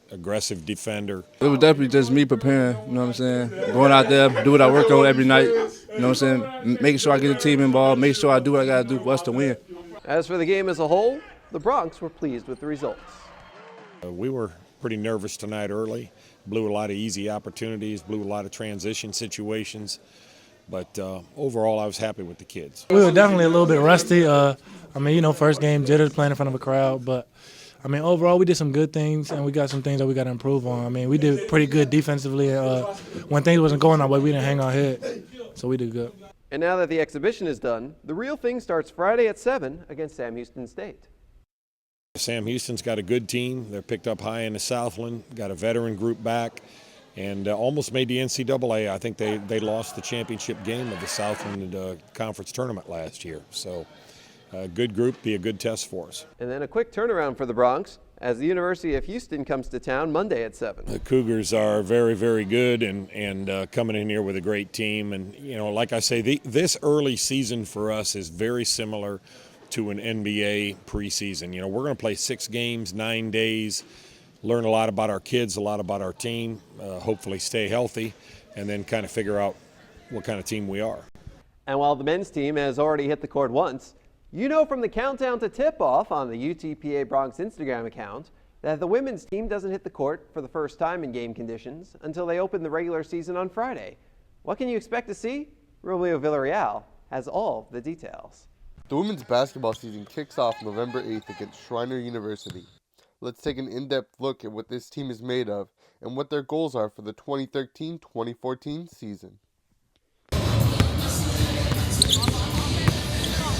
aggressive defender. It was definitely just me preparing, you know what I'm saying? Going out there, do what I work on every night, you know what I'm saying? Making sure I get the team involved, making sure I do what I got to do for us to win. As for the game as a whole, the Bronx were pleased with the results. We were pretty nervous tonight early, blew a lot of easy opportunities, blew a lot of transition situations, but overall I was happy with the kids. We were definitely a little bit rusty. First game, jitters playing in front of a crowd, but overall we did some good things and we got some things that we got to improve on. We did pretty good defensively. When things wasn't going our way, we didn't hang our head, so we did good. And now that the exhibition is done, the real thing starts Friday at 7 against Sam Houston State. Sam Houston's got a good team. They're picked up high in the Southland, got a veteran group back. and almost made the NCAA. I think they lost the championship game of the Southland Conference tournament last year. So a good group, be a good test for us. And then a quick turnaround for the Broncs as the University of Houston comes to town Monday at 7. The Cougars are very, very good and coming in here with a great team. And, you know, like I say, this early season for us is very similar to an NBA preseason. You know, we're going to play 6 games, 9 days, learn a lot about our kids, a lot about our team, hopefully stay healthy, and then kind of figure out what kind of team we are. And while the men's team has already hit the court once, you know from the countdown to tip-off on the UTPA Bronx Instagram account that the women's team doesn't hit the court for the first time in game conditions until they open the regular season on Friday. What can you expect to see? Romeo Villarreal has all the details. The women's basketball season kicks off November 8th against Schreiner University. Let's take an in-depth look at what this team is made of and what their goals are for the 2013-2014 season.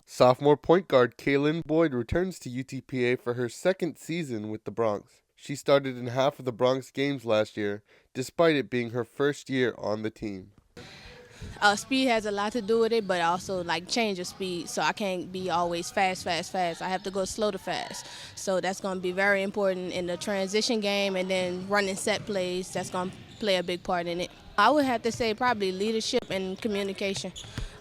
Sophomore point guard Kaylin Boyd returns to UTPA for her second season with the Bronx. She started in half of the Bronx games last year, despite it being her first year on the team. Speed has a lot to do with it, but also like change of speed. So I can't be always fast. I have to go slow to fast. So that's going to be very important in the transition game, and then running set plays. That's going to play a big part in it. I would have to say probably leadership and communication.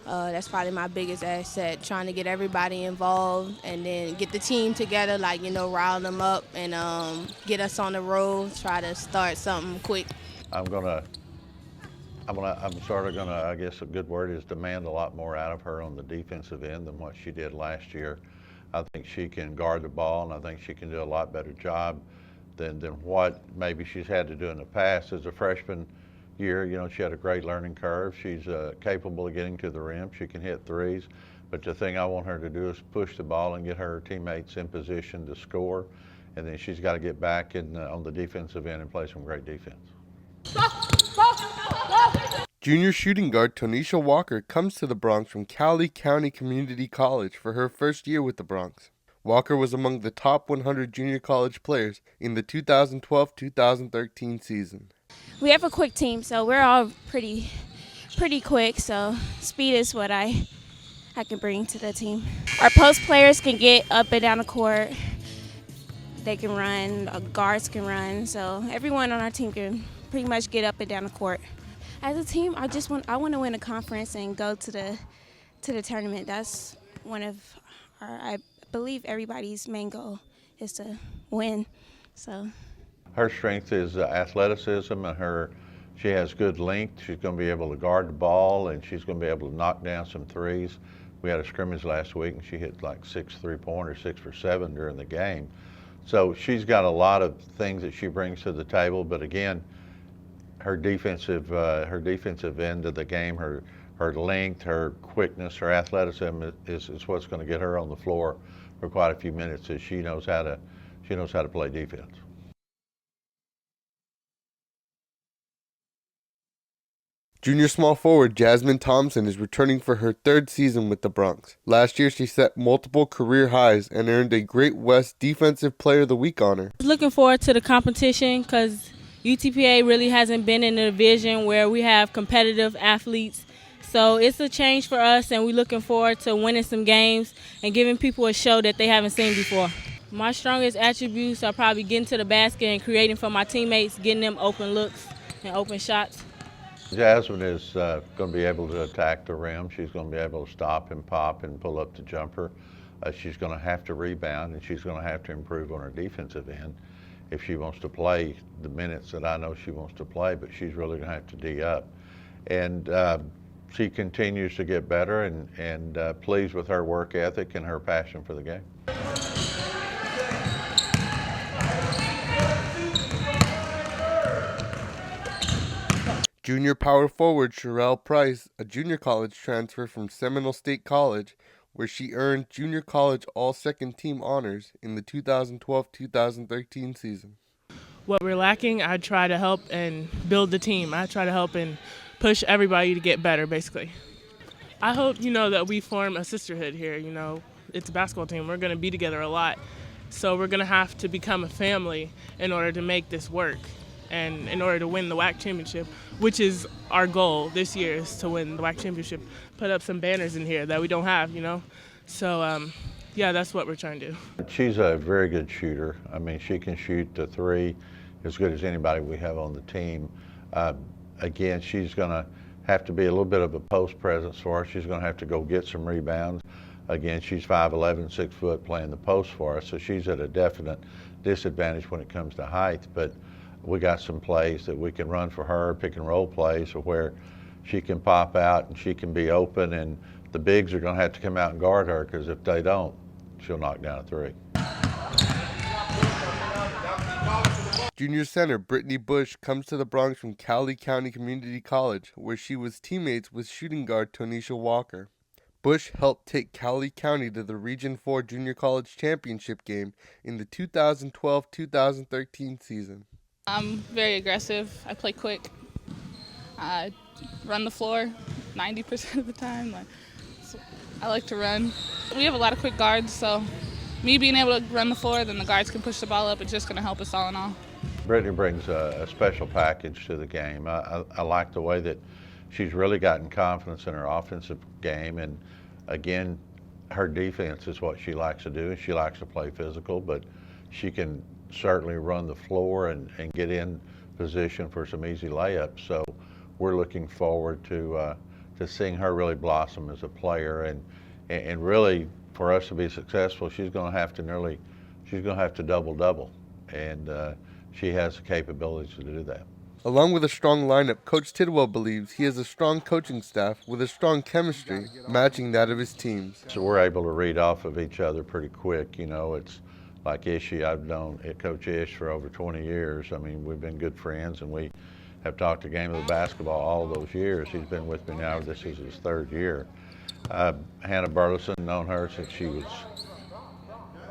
That's probably my biggest asset, trying to get everybody involved and then get the team together, like, you know, rile them up and get us on the road, try to start something quick. I'm sort of gonna, I guess a good word is demand a lot more out of her on the defensive end than what she did last year. I think she can guard the ball, and I think she can do a lot better job than what maybe she's had to do in the past. As a freshman year, you know, she had a great learning curve. She's capable of getting to the rim. She can hit threes. But the thing I want her to do is push the ball and get her teammates in position to score. And then she's got to get back in, on the defensive end and play some great defense. Junior shooting guard Tonisha Walker comes to the Bronx from Cowley County Community College for her first year with the Bronx. Walker was among the top 100 junior college players in the 2012-2013 season. We have a quick team, so we're all pretty quick, so speed is what I can bring to the team. Our post players can get up and down the court. They can run, guards can run, so everyone on our team can pretty much get up and down the court. As a team, I want to win a conference and go to the tournament. That's one of I believe everybody's main goal is to win. So her strength is athleticism, and she has good length. She's going to be able to guard the ball, and she's going to be able to knock down some threes. We had a scrimmage last week, and she hit like 6 3-pointers, 6 for 7 during the game. So she's got a lot of things that she brings to the table. But again, her defensive end of the game, her length, her quickness, her athleticism is what's going to get her on the floor for quite a few minutes, as she knows how to play defense. Junior small forward Jasmine Thompson is returning for her third season with the Bronx. Last year, she set multiple career highs and earned a Great West Defensive Player of the Week honor. Looking forward to the competition because UTPA really hasn't been in a division where we have competitive athletes. So it's a change for us, and we're looking forward to winning some games and giving people a show that they haven't seen before. My strongest attributes are probably getting to the basket and creating for my teammates, getting them open looks and open shots. Jasmine is going to be able to attack the rim. She's going to be able to stop and pop and pull up the jumper. She's going to have to rebound, and she's going to have to improve on her defensive end if she wants to play the minutes that I know she wants to play, but she's really going to have to D up. And she continues to get better, and pleased with her work ethic and her passion for the game. Junior power forward Sherelle Price, a junior college transfer from Seminole State College, where she earned junior college all-second team honors in the 2012-2013 season. What we're lacking, I try to help and build the team. I try to help and push everybody to get better, basically. I hope, that we form a sisterhood here. It's a basketball team. We're going to be together a lot. So we're going to have to become a family in order to make this work. and in order to win the WAC championship, which is our goal this year, is to win the WAC championship, put up some banners in here that we don't have, So, yeah, that's what we're trying to do. She's a very good shooter. I mean, she can shoot the three as good as anybody we have on the team. Again, she's going to have to be a little bit of a post presence for us. She's going to have to go get some rebounds. Again, she's 5'11", 6 foot, playing the post for us, so she's at a definite disadvantage when it comes to height. But we got some plays that we can run for her, pick and roll plays, where she can pop out and she can be open, and the bigs are going to have to come out and guard her, because if they don't, she'll knock down a three. Junior center Brittany Bush comes to the Bronx from Cowley County Community College, where she was teammates with shooting guard Tonisha Walker. Bush helped take Cowley County to the Region 4 Junior College Championship game in the 2012-2013 season. I'm very aggressive. I play quick. I run the floor 90% of the time. So I like to run. We have a lot of quick guards, so me being able to run the floor, then the guards can push the ball up. It's just going to help us all in all. Brittany brings a special package to the game. I like the way that she's really gotten confidence in her offensive game, and again, her defense is what she likes to do. She likes to play physical, but she can certainly run the floor and get in position for some easy layups. So we're looking forward to seeing her really blossom as a player, and really for us to be successful, she's going to have to double, and she has the capabilities to do that. Along with a strong lineup, Coach Tidwell believes he has a strong coaching staff with a strong chemistry matching that of his teams. So we're able to read off of each other pretty quick. It's like Ishii. I've known Coach Ish for over 20 years. I mean, we've been good friends, and we have talked a game of basketball all those years. He's been with me now. This is his third year. Hannah Burleson, known her since she was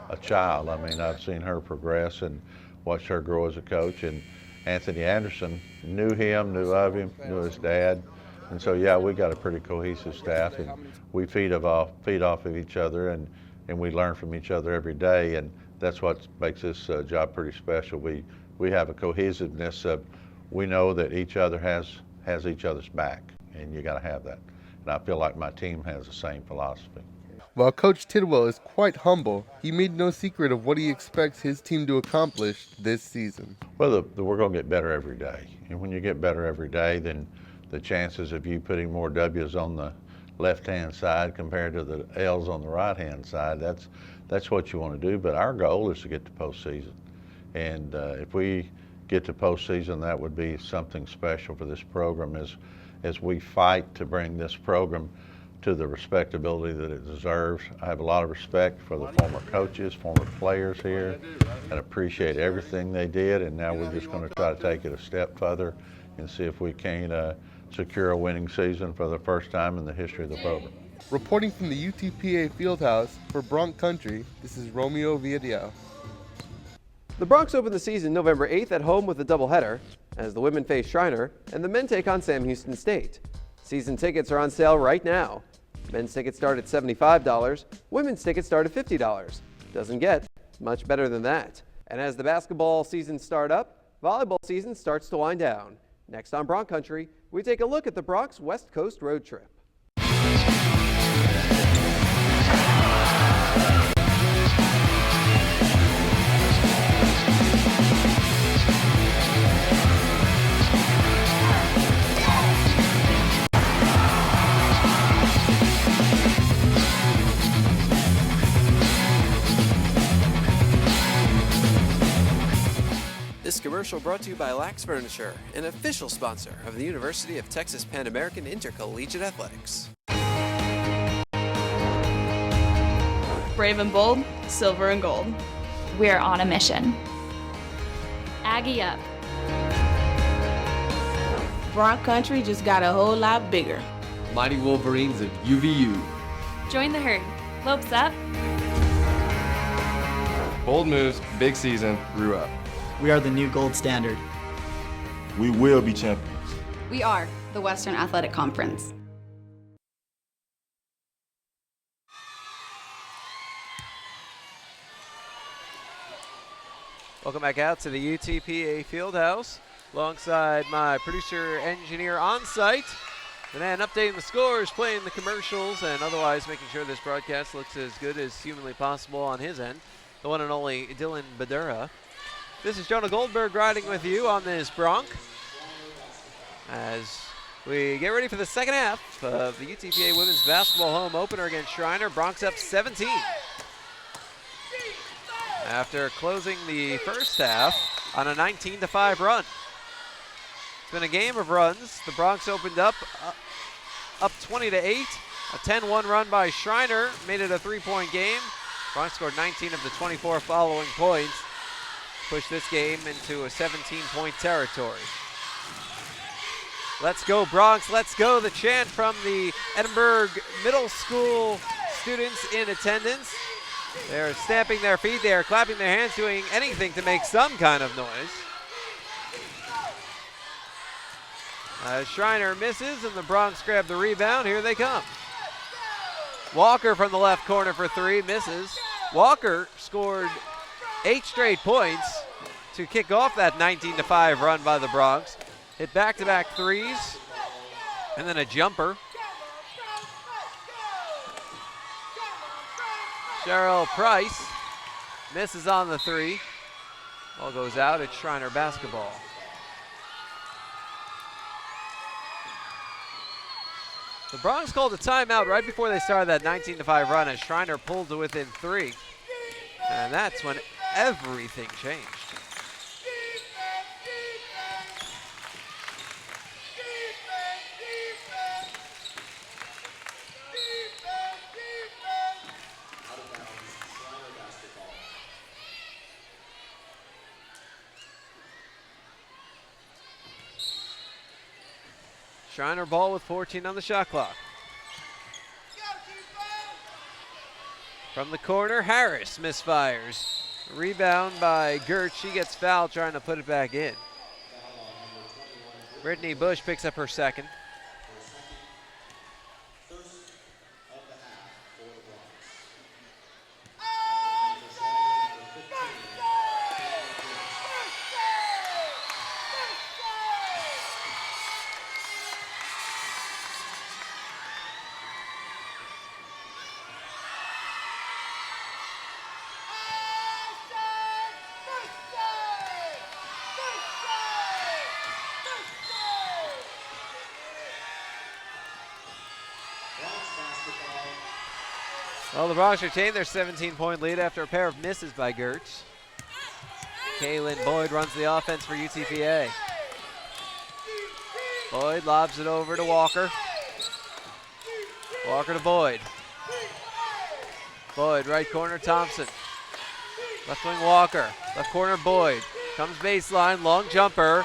a child. I mean, I've seen her progress and watched her grow as a coach. And Anthony Anderson, knew him, knew of him, knew his dad. And so, yeah, we got a pretty cohesive staff, and we feed off of each other, and we learn from each other every day. And that's what makes this job pretty special. We have a cohesiveness of, we know that each other has each other's back, and you got to have that. And I feel like my team has the same philosophy. While Coach Tidwell is quite humble, he made no secret of what he expects his team to accomplish this season. Well, we're going to get better every day. And when you get better every day, then the chances of you putting more W's on the left-hand side compared to the L's on the right-hand side, that's what you want to do. But our goal is to get to postseason. And if we get to postseason, that would be something special for this program as we fight to bring this program to the respectability that it deserves. I have a lot of respect for the former coaches, former players here, and appreciate everything they did. And now we're just going to try to take it a step further and see if we can secure a winning season for the first time in the history of the program. Reporting from the UTPA Fieldhouse for Bronx Country, this is Romeo Villarreal. The Bronx open the season November 8th at home with a doubleheader as the women face Schreiner and the men take on Sam Houston State. Season tickets are on sale right now. Men's tickets start at $75, women's tickets start at $50. Doesn't get much better than that. And as the basketball season start up, volleyball season starts to wind down. Next on Bronx Country, we take a look at the Bronx West Coast road trip. This commercial brought to you by Lax Furniture, an official sponsor of the University of Texas Pan American Intercollegiate Athletics. Brave and bold, silver and gold. We're on a mission. Aggie up. Bronx Country just got a whole lot bigger. Mighty Wolverines of UVU. Join the herd. Lopes up. Bold moves, big season, grew up. We are the new gold standard. We will be champions. We are the Western Athletic Conference. Welcome back out to the UTPA Fieldhouse. alongside my producer engineer on site. The man updating the scores, playing the commercials, and otherwise making sure this broadcast looks as good as humanly possible on his end. The one and only Dylan Badura. This is Jonah Goldberg riding with you on this Bronc as we get ready for the second half of the UTPA women's basketball home opener against Schreiner. Broncs up 17. After closing the first half on a 19-5 run. It's been a game of runs. The Broncs opened up 20-8. A 10-1 run by Schreiner made it a 3-point game. Broncs scored 19 of the 24 following points. Pushed this game into a 17-point territory. Let's go Broncs, let's go. The chant from the Edinburgh Middle School students in attendance. They're stamping their feet, they are clapping their hands, doing anything to make some kind of noise. Schreiner misses and the Broncs grab the rebound. Here they come. Walker from the left corner for three, misses. Walker scored 8 straight points to kick off that 19-5 run by the Broncs. Hit back-to-back threes and then a jumper. Cheryl Price misses on the three. Ball goes out. It's Schreiner basketball. The Broncs called a timeout right before they started that 19-5 run as Schreiner pulled to within 3. And that's when everything changed. Schreiner ball with 14 on the shot clock. From the corner, Harris misfires. Rebound by Gertz. She gets fouled trying to put it back in. Brittany Bush picks up her second. Well, the Broncs retain their 17-point lead after a pair of misses by Gertz. Kaylin Boyd runs the offense for UTPA. Boyd lobs it over to Walker. Walker to Boyd. Boyd, right corner, Thompson. Left wing, Walker. Left corner, Boyd. Comes baseline, long jumper.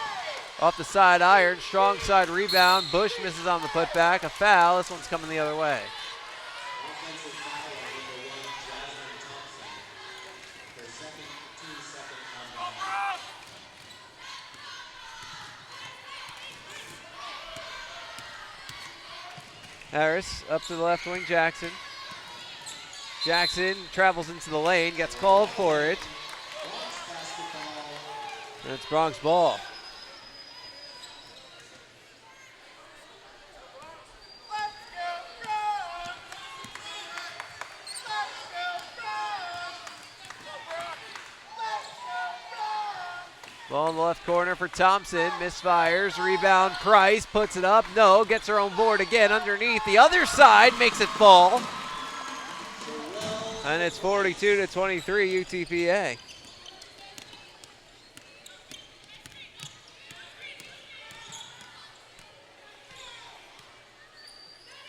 Off the side iron, strong side rebound. Bush misses on the putback. A foul, this one's coming the other way. Harris up to the left wing, Jackson. Jackson travels into the lane, gets called for it. And it's Broncs ball. Ball in the left corner for Thompson, misfires, rebound, Price puts it up, no, gets her own board again underneath, the other side makes it fall. And it's 42-23 UTPA.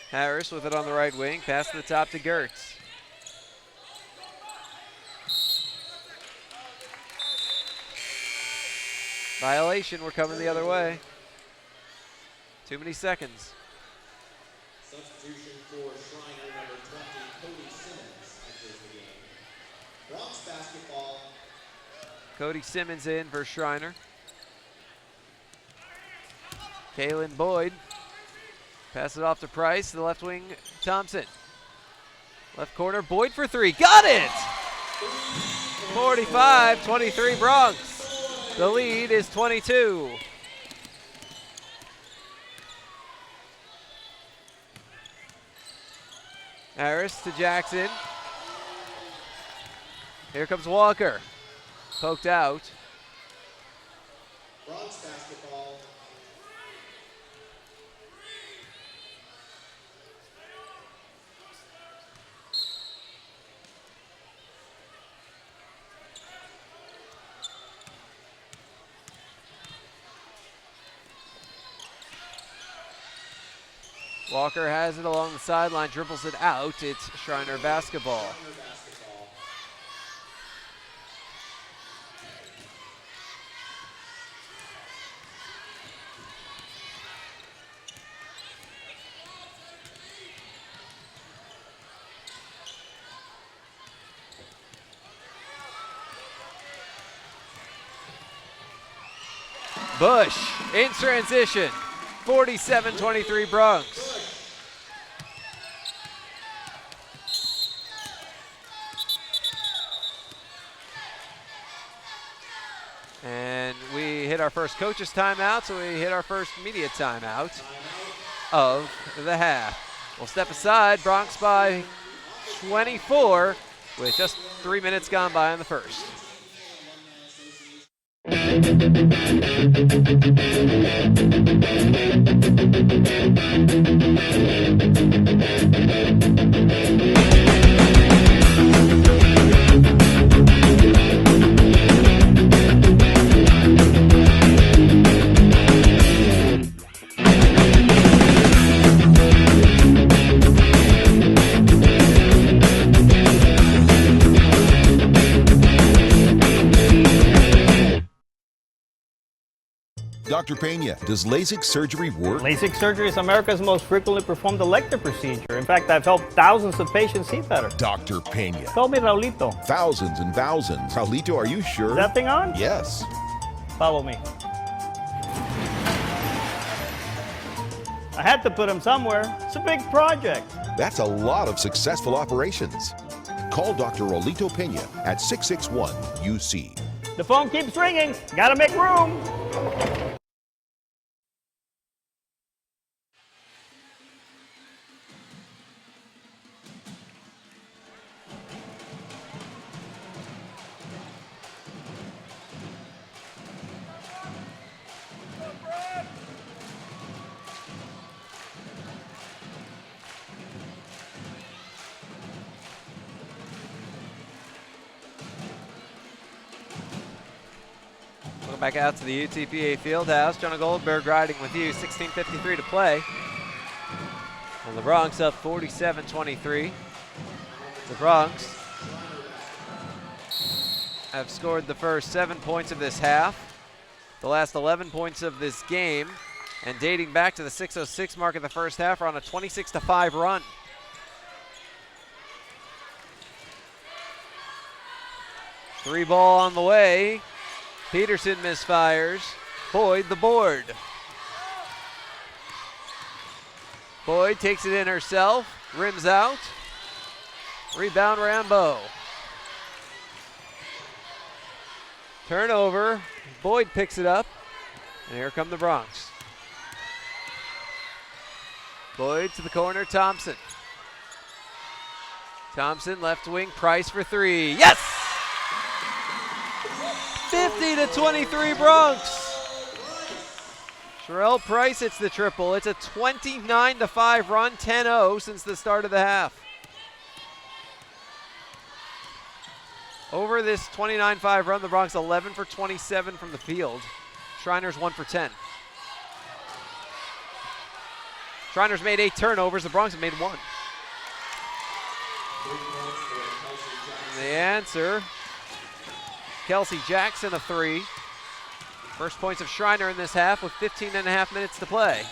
Harris with it on the right wing, pass to the top to Gertz. Violation, we're coming the other way. Too many seconds. Substitution for Schreiner, number 20, Cody Simmons enters the game. Broncs basketball. Cody Simmons in for Schreiner. Kaylin Boyd. Pass it off to Price, the left wing, Thompson. Left corner, Boyd for three, got it! 45-23 Broncs. The lead is 22. Harris to Jackson. Here comes Walker. Poked out. Bronx basketball. Walker has it along the sideline, dribbles it out. It's Schreiner basketball. Bush in transition. 47-23 Bronx. And we hit our first coach's timeout, so we hit our first media timeout of the half. We'll step aside, Bronx by 24 with just 3 minutes gone by in the first. Dr. Pena, does LASIK surgery work? LASIK surgery is America's most frequently performed elective procedure. In fact, I've helped thousands of patients see better. Dr. Pena. Call me Raulito. Thousands and thousands. Raulito, are you sure? Is that thing on? Yes. Follow me. I had to put him somewhere. It's a big project. That's a lot of successful operations. Call Dr. Raulito Pena at 661-UC. The phone keeps ringing. Gotta make room. Back out to the UTPA Fieldhouse. Jonah Goldberg riding with you. 16:53 to play. And the Bronx up 47-23. The Bronx have scored the first 7 points of this half, the last 11 points of this game, and dating back to the 6:06 mark of the first half, are on a 26-5 run. Three ball on the way. Peterson misfires. Boyd the board. Boyd takes it in herself. Rims out. Rebound Rambo. Turnover. Boyd picks it up. And here come the Bronx. Boyd to the corner. Thompson. Thompson left wing. Price for three. Yes! 50-23 Bronx. Sherelle Price hits the triple. It's a 29-5 run, 10-0 since the start of the half. Over this 29-5 run, the Bronx 11 for 27 from the field. Schreiner's 1 for 10. Schreiner's made 8 turnovers. The Bronx have made 1. And the answer, Kelsey Jackson, a 3. First points of Schreiner in this half with 15.5 minutes to play.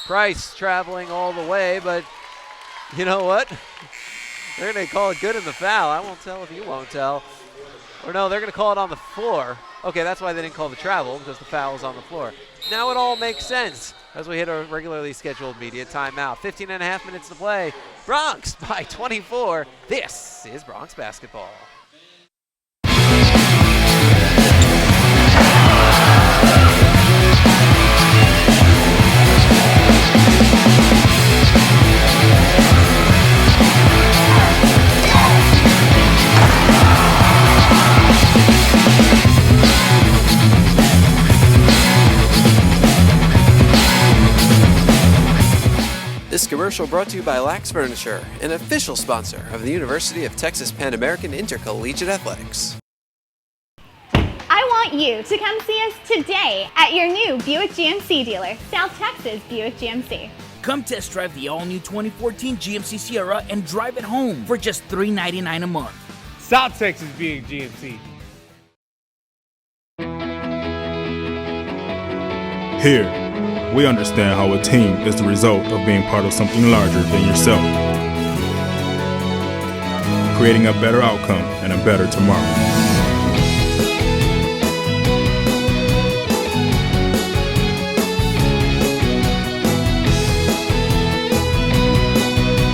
Price traveling all the way, but you know what? They're going to call it good in the foul. I won't tell if you won't tell. Or no, they're going to call it on the floor. Okay, that's why they didn't call the travel, because the foul was on the floor. Now it all makes sense as we hit a regularly scheduled media timeout. 15.5 minutes to play. Bronx by 24. This is Bronx basketball. commercial brought to you by Lax Furniture, an official sponsor of the University of Texas Pan American Intercollegiate Athletics. I want you to come see us today at your new Buick GMC dealer, South Texas Buick GMC. Come test drive the all-new 2014 GMC Sierra and drive it home for just $399 a month. South Texas Buick GMC. Here, we understand how a team is the result of being part of something larger than yourself, creating a better outcome and a better tomorrow.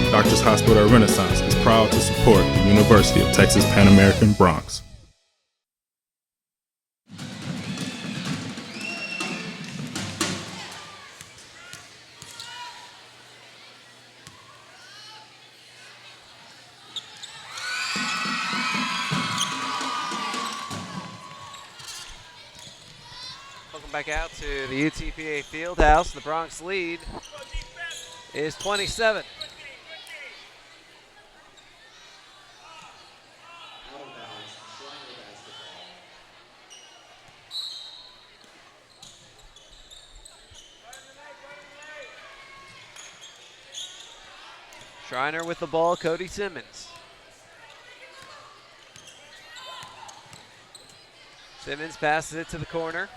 Doctors Hospital Renaissance is proud to support the University of Texas Pan American Bronx. Welcome back out to the UTPA Fieldhouse. The Bronx lead is 27. Schreiner with the ball, Cody Simmons. Simmons passes it to the corner.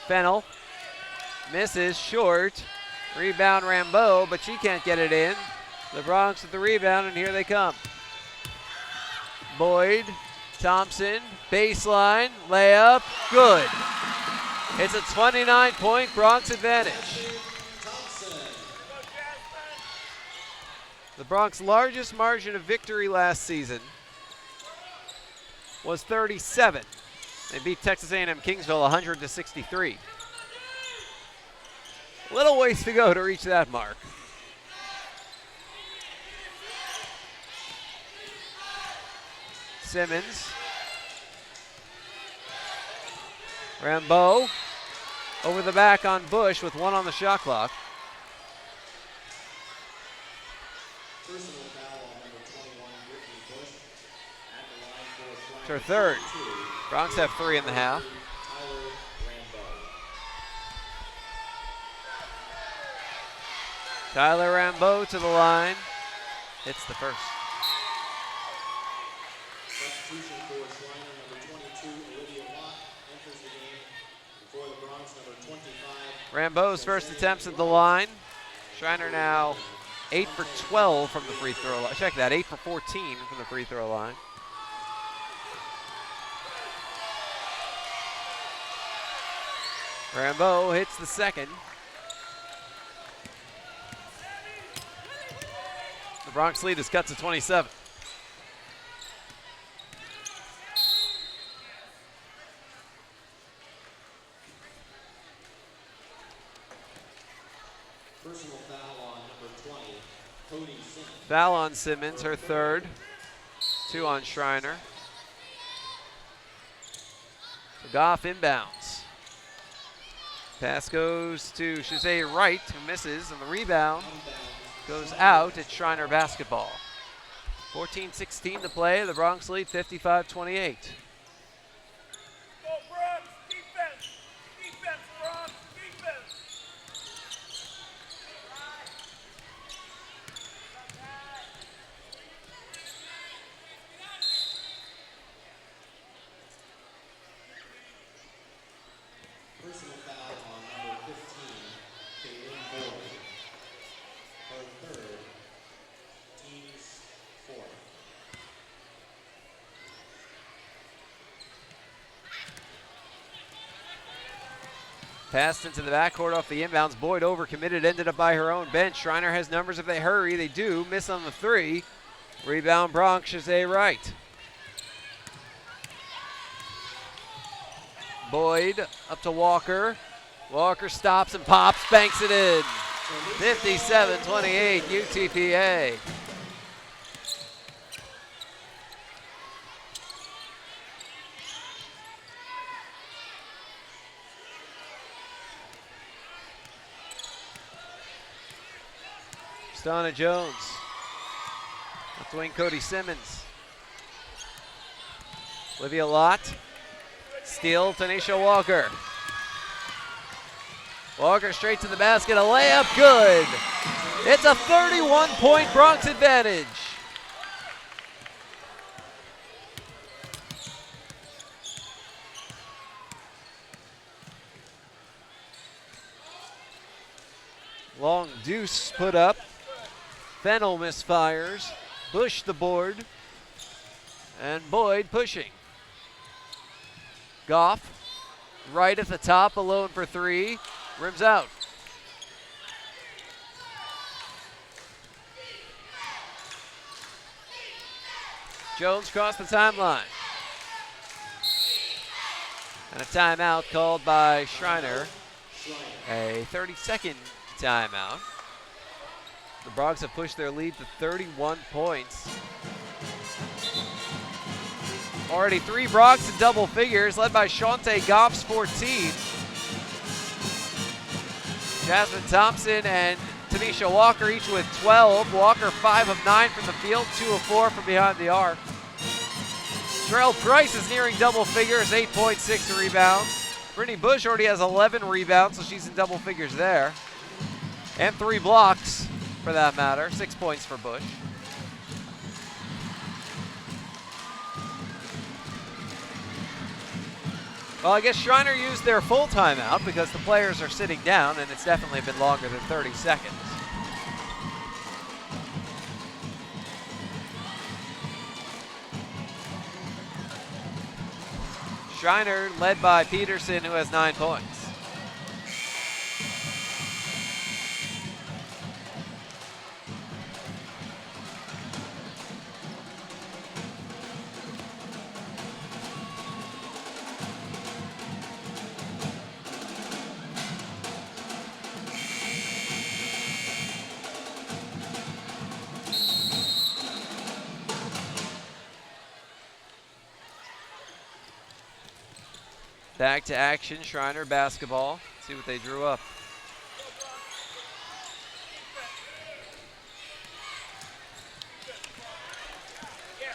Fennel misses, short. Rebound Rambeau, but she can't get it in. The Bronx with the rebound, and here they come. Boyd, Thompson, baseline, layup, good. It's a 29-point Bronx advantage. The Bronx largest margin of victory last season was 37. They beat Texas A&M Kingsville 100-63. Little ways to go to reach that mark. Simmons. Rambeau over the back on Bush with 1 on the shot clock. It's her third. Bronx have 3 in the half. Tyler Rambeau to the line. Hits the first. Substitution for Schreiner, number 22, Olivia Watt, enters the game. For the Bronx, number 25. Rambeau's first attempts at the line. Schreiner now 8 for 12 from the free throw line. Check that, 8 for 14 from the free throw line. Rambeau hits the second. The Bronx lead is cut to 27. Personal foul on number 20, Cody Simmons. Foul on Simmons, her third. 2 on Schreiner. So Goff inbounds. Pass goes to Shazay Wright, who misses, and the rebound goes out. It's Schreiner basketball. 14-16 to play. The Bronx lead 55-28. Personal foul on number 15, Caitlin Boyd. Her third, team's fourth. Passed into the backcourt off the inbounds. Boyd overcommitted, ended up by her own bench. Schreiner has numbers if they hurry. They do. Miss on the 3. Rebound Bronx, Shazay Wright. Boyd up to Walker. Walker stops and pops, banks it in. 57-28 UTPA. Stana Jones. Left wing Cody Simmons. Olivia Lott. Steal, Tanisha Walker. Walker straight to the basket, a layup, good. It's a 31-point Bronx advantage. Long deuce put up. Fennell misfires. Bush the board. And Boyd pushing. Goff right at the top, alone for three. Rims out. Jones crossed the timeline. And a timeout called by Schreiner. A 30-second timeout. The Bronx have pushed their lead to 31 points. Already 3 Bronx in double figures, led by Shantae Goff's 14. Jasmine Thompson and Tanisha Walker each with 12. Walker 5 of 9 from the field, 2 of 4 from behind the arc. Terrell Price is nearing double figures, 8.6 rebounds. Brittany Bush already has 11 rebounds, so she's in double figures there. And 3 blocks, for that matter. 6 points for Bush. Well, I guess Schreiner used their full timeout because the players are sitting down, and it's definitely been longer than 30 seconds. Schreiner led by Peterson, who has 9 points. Back to action, Schreiner basketball. See what they drew up.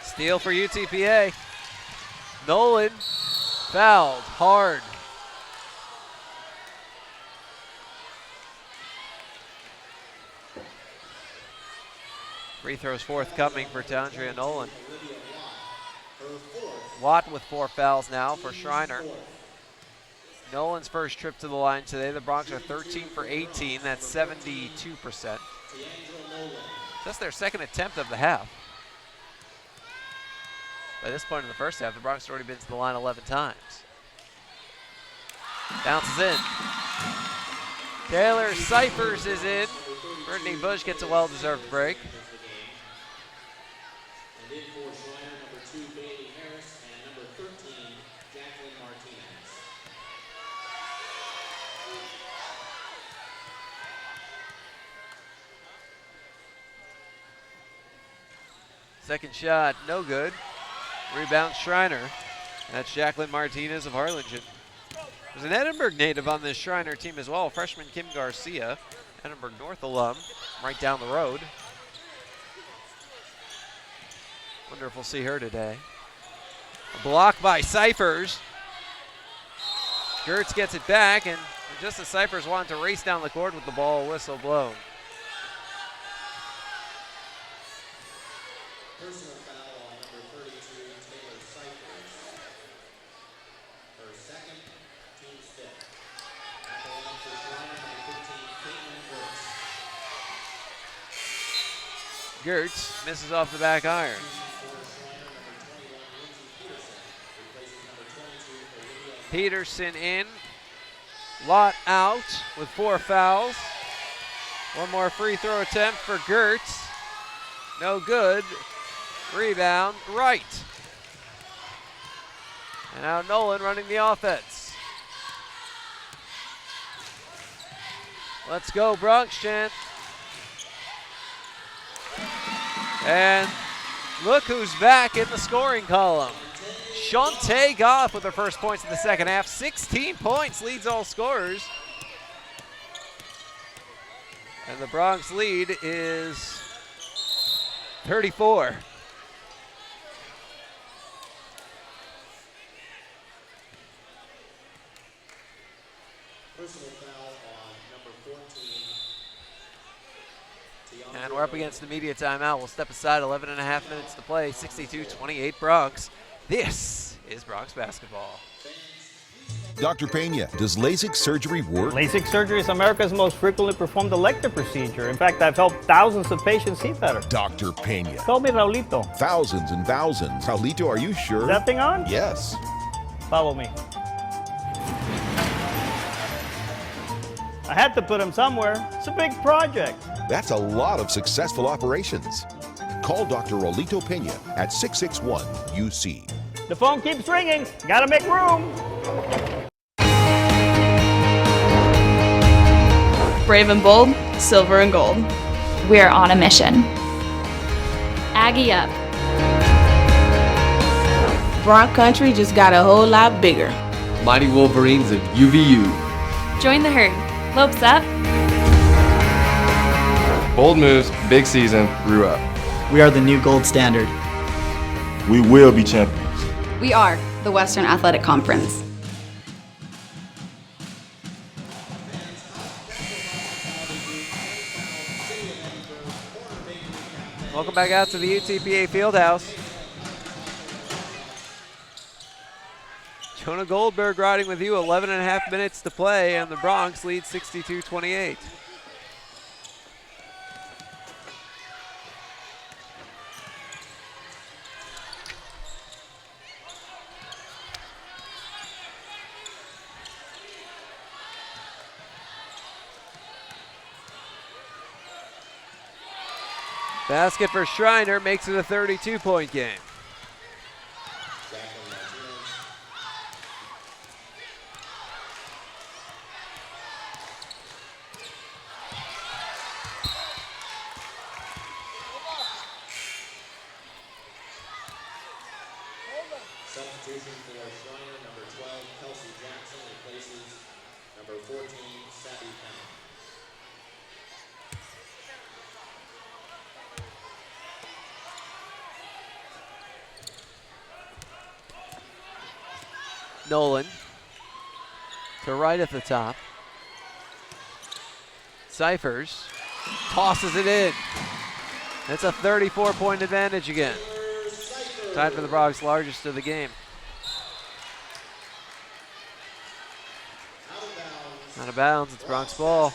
Steal for UTPA. Nolan fouled hard. Free throws forthcoming for Tandria Nolan. Watt with 4 fouls now for Schreiner. Nolan's first trip to the line today. The Bronx are 13 for 18. That's 72%. That's their second attempt of the half. By this point in the first half, the Bronx have already been to the line 11 times. Bounces in. Taylor Cyphers is in. Brittany Bush gets a well-deserved break. And in for Schreiner, number 2, Bailey Harris, and number 13, Jacqueline Martinez. Second shot, no good. Rebound Schreiner. That's Jacqueline Martinez of Harlingen. There's an Edinburgh native on this Schreiner team as well, freshman Kim Garcia, Edinburgh North alum, right down the road. Wonder if we'll see her today. A block by Cyphers. Gertz gets it back, and just as Cyphers wanted to race down the court with the ball, whistle blown. Personal foul on number 32, Taylor Cyphers. Her second, team's fifth. At the line for Schreiner, number 15, Caitlin Brooks. Gertz misses off the back iron. Peterson in. Lott out with 4 fouls. One more free throw attempt for Gertz. No good. Rebound, right. And now Nolan running the offense. Let's go, Bronx chant. And look who's back in the scoring column. Shantae Goff with her first points in the second half. 16 points, leads all scorers. And the Bronx lead is 34. Personal foul on number 14. And we're up against the media timeout. We'll step aside, 11 and a half minutes to play, 62-28 Bronx. This is Bronx basketball. Dr. Pena, does LASIK surgery work? LASIK surgery is America's most frequently performed elective procedure. In fact, I've helped thousands of patients see better. Dr. Pena. Call me Raulito. Thousands and thousands. Raulito, are you sure? Is that thing on? Yes. Follow me. I had to put him somewhere. It's a big project. That's a lot of successful operations. Call Dr. Raulito Pena at 661-UC. The phone keeps ringing. Gotta make room. Brave and bold, silver and gold. We're on a mission. Aggie up. Bronx country just got a whole lot bigger. Mighty Wolverines of UVU. Join the herd. Lopes up. Bold moves, big season, grew up. We are the new gold standard. We will be champions. We are the Western Athletic Conference. Welcome back out to the UTPA Fieldhouse. Jonah Goldberg riding with you, 11 and a half minutes to play, and the Bronx leads 62-28. Basket for Schreiner makes it a 32-point game. Substitution for Schreiner, number 12, Kelsey Jackson replaces number 14, Sabby Pound. Nolan to right at the top. Cyphers tosses it in. It's a 34-point advantage again. Tied for the Bronx, largest of the game. Out of bounds, it's Bronx ball.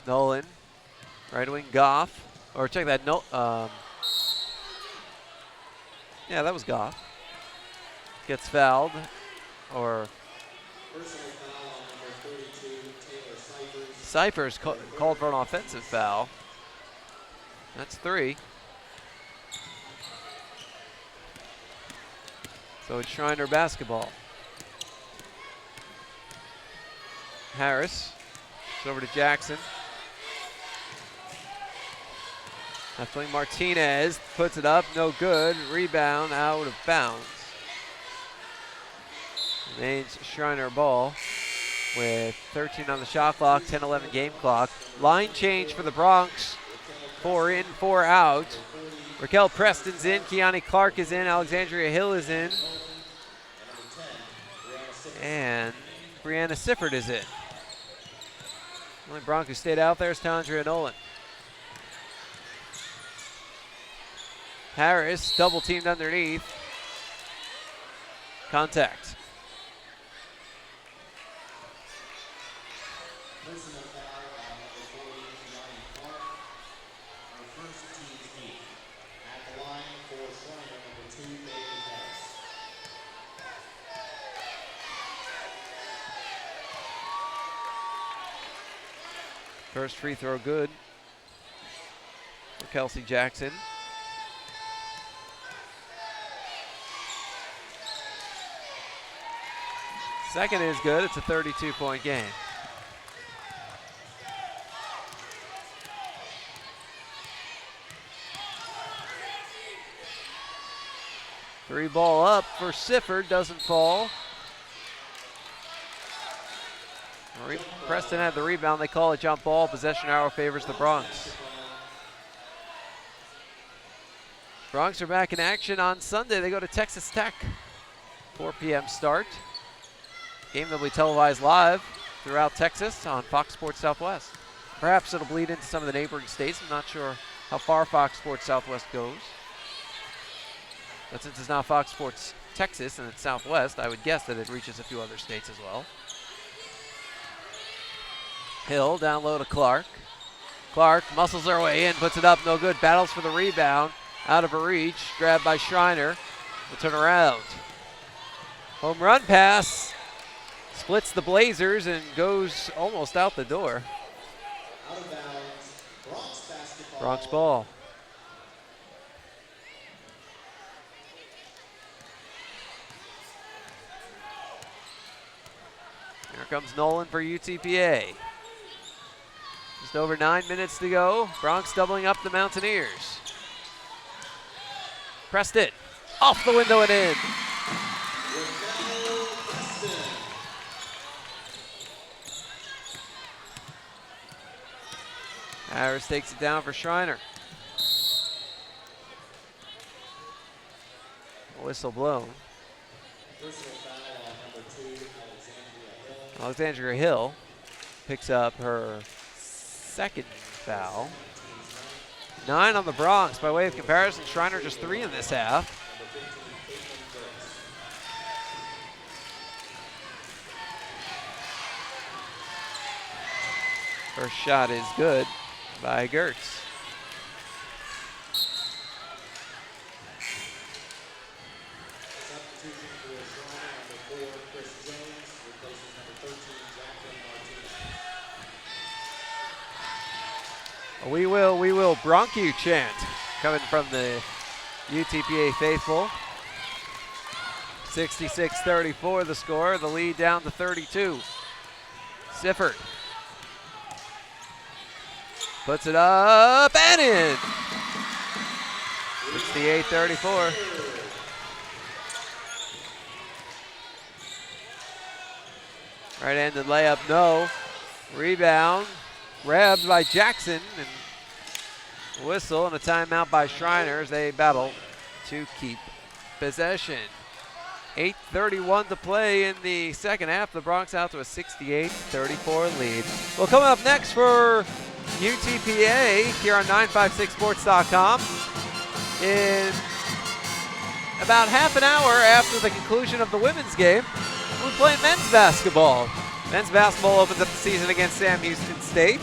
Nolan, right wing Goff, or check that, yeah, that was Goff. Gets fouled, or Cyphers called for an offensive foul. That's 3. So it's Schreiner basketball. Harris, it's over to Jackson. Left wing Martinez puts it up, no good. Rebound, out of bounds. Remains Schreiner ball with 13 on the shot clock, 10-11 game clock. Line change for the Bronx. 4 in, 4 out. Raquel Preston's in, Kiani Clark is in, Alexandria Hill is in. And Brianna Sifford is in. The only Bronx who stayed out there is Tandria Nolan. Harris double teamed underneath. Contact. Personal foul on number 40, Kiani Clark. Our first team's 8. At the line for Schreiner, number 2, Bailey Harris. First free throw good for Kelsey Jackson. Second is good. It's a 32-point game. Three ball up for Sifford, doesn't fall. Preston had the rebound. They call it jump ball. Possession arrow favors the Bronx. Bronx are back in action on Sunday. They go to Texas Tech. 4 p.m. start. Game that will be televised live throughout Texas on Fox Sports Southwest. Perhaps it'll bleed into some of the neighboring states. I'm not sure how far Fox Sports Southwest goes. But since it's not Fox Sports Texas and it's Southwest, I would guess that it reaches a few other states as well. Hill down low to Clark. Clark muscles her way in, puts it up, no good. Battles for the rebound. Out of her reach, grabbed by Schreiner. Will turn around. Home run pass. Splits the Blazers and goes almost out the door. Out of bounds, Bronx basketball. Bronx ball. Here comes Nolan for UTPA. Just over 9 minutes to go. Bronx doubling up the Mountaineers. Pressed it. Off the window and in. Harris takes it down for Schreiner. Whistle blown. Alexandria Hill picks up her second foul. 9 on the Bronx. By way of comparison, Schreiner just 3 in this half. First shot is good by Gertz. We will bronc you chant coming from the UTPA faithful. 66-34 the score, the lead down to 32. Sifford puts it up and in. 68-34. Right-handed layup, no. Rebound, grabbed by Jackson, and whistle and a timeout by Schreiner as they battle to keep possession. 8:31 to play in the second half. The Bronx out to a 68-34 lead. Well, coming up next for UTPA here on 956sports.com. In about half an hour after the conclusion of the women's game, we're playing men's basketball. Men's basketball opens up the season against Sam Houston State.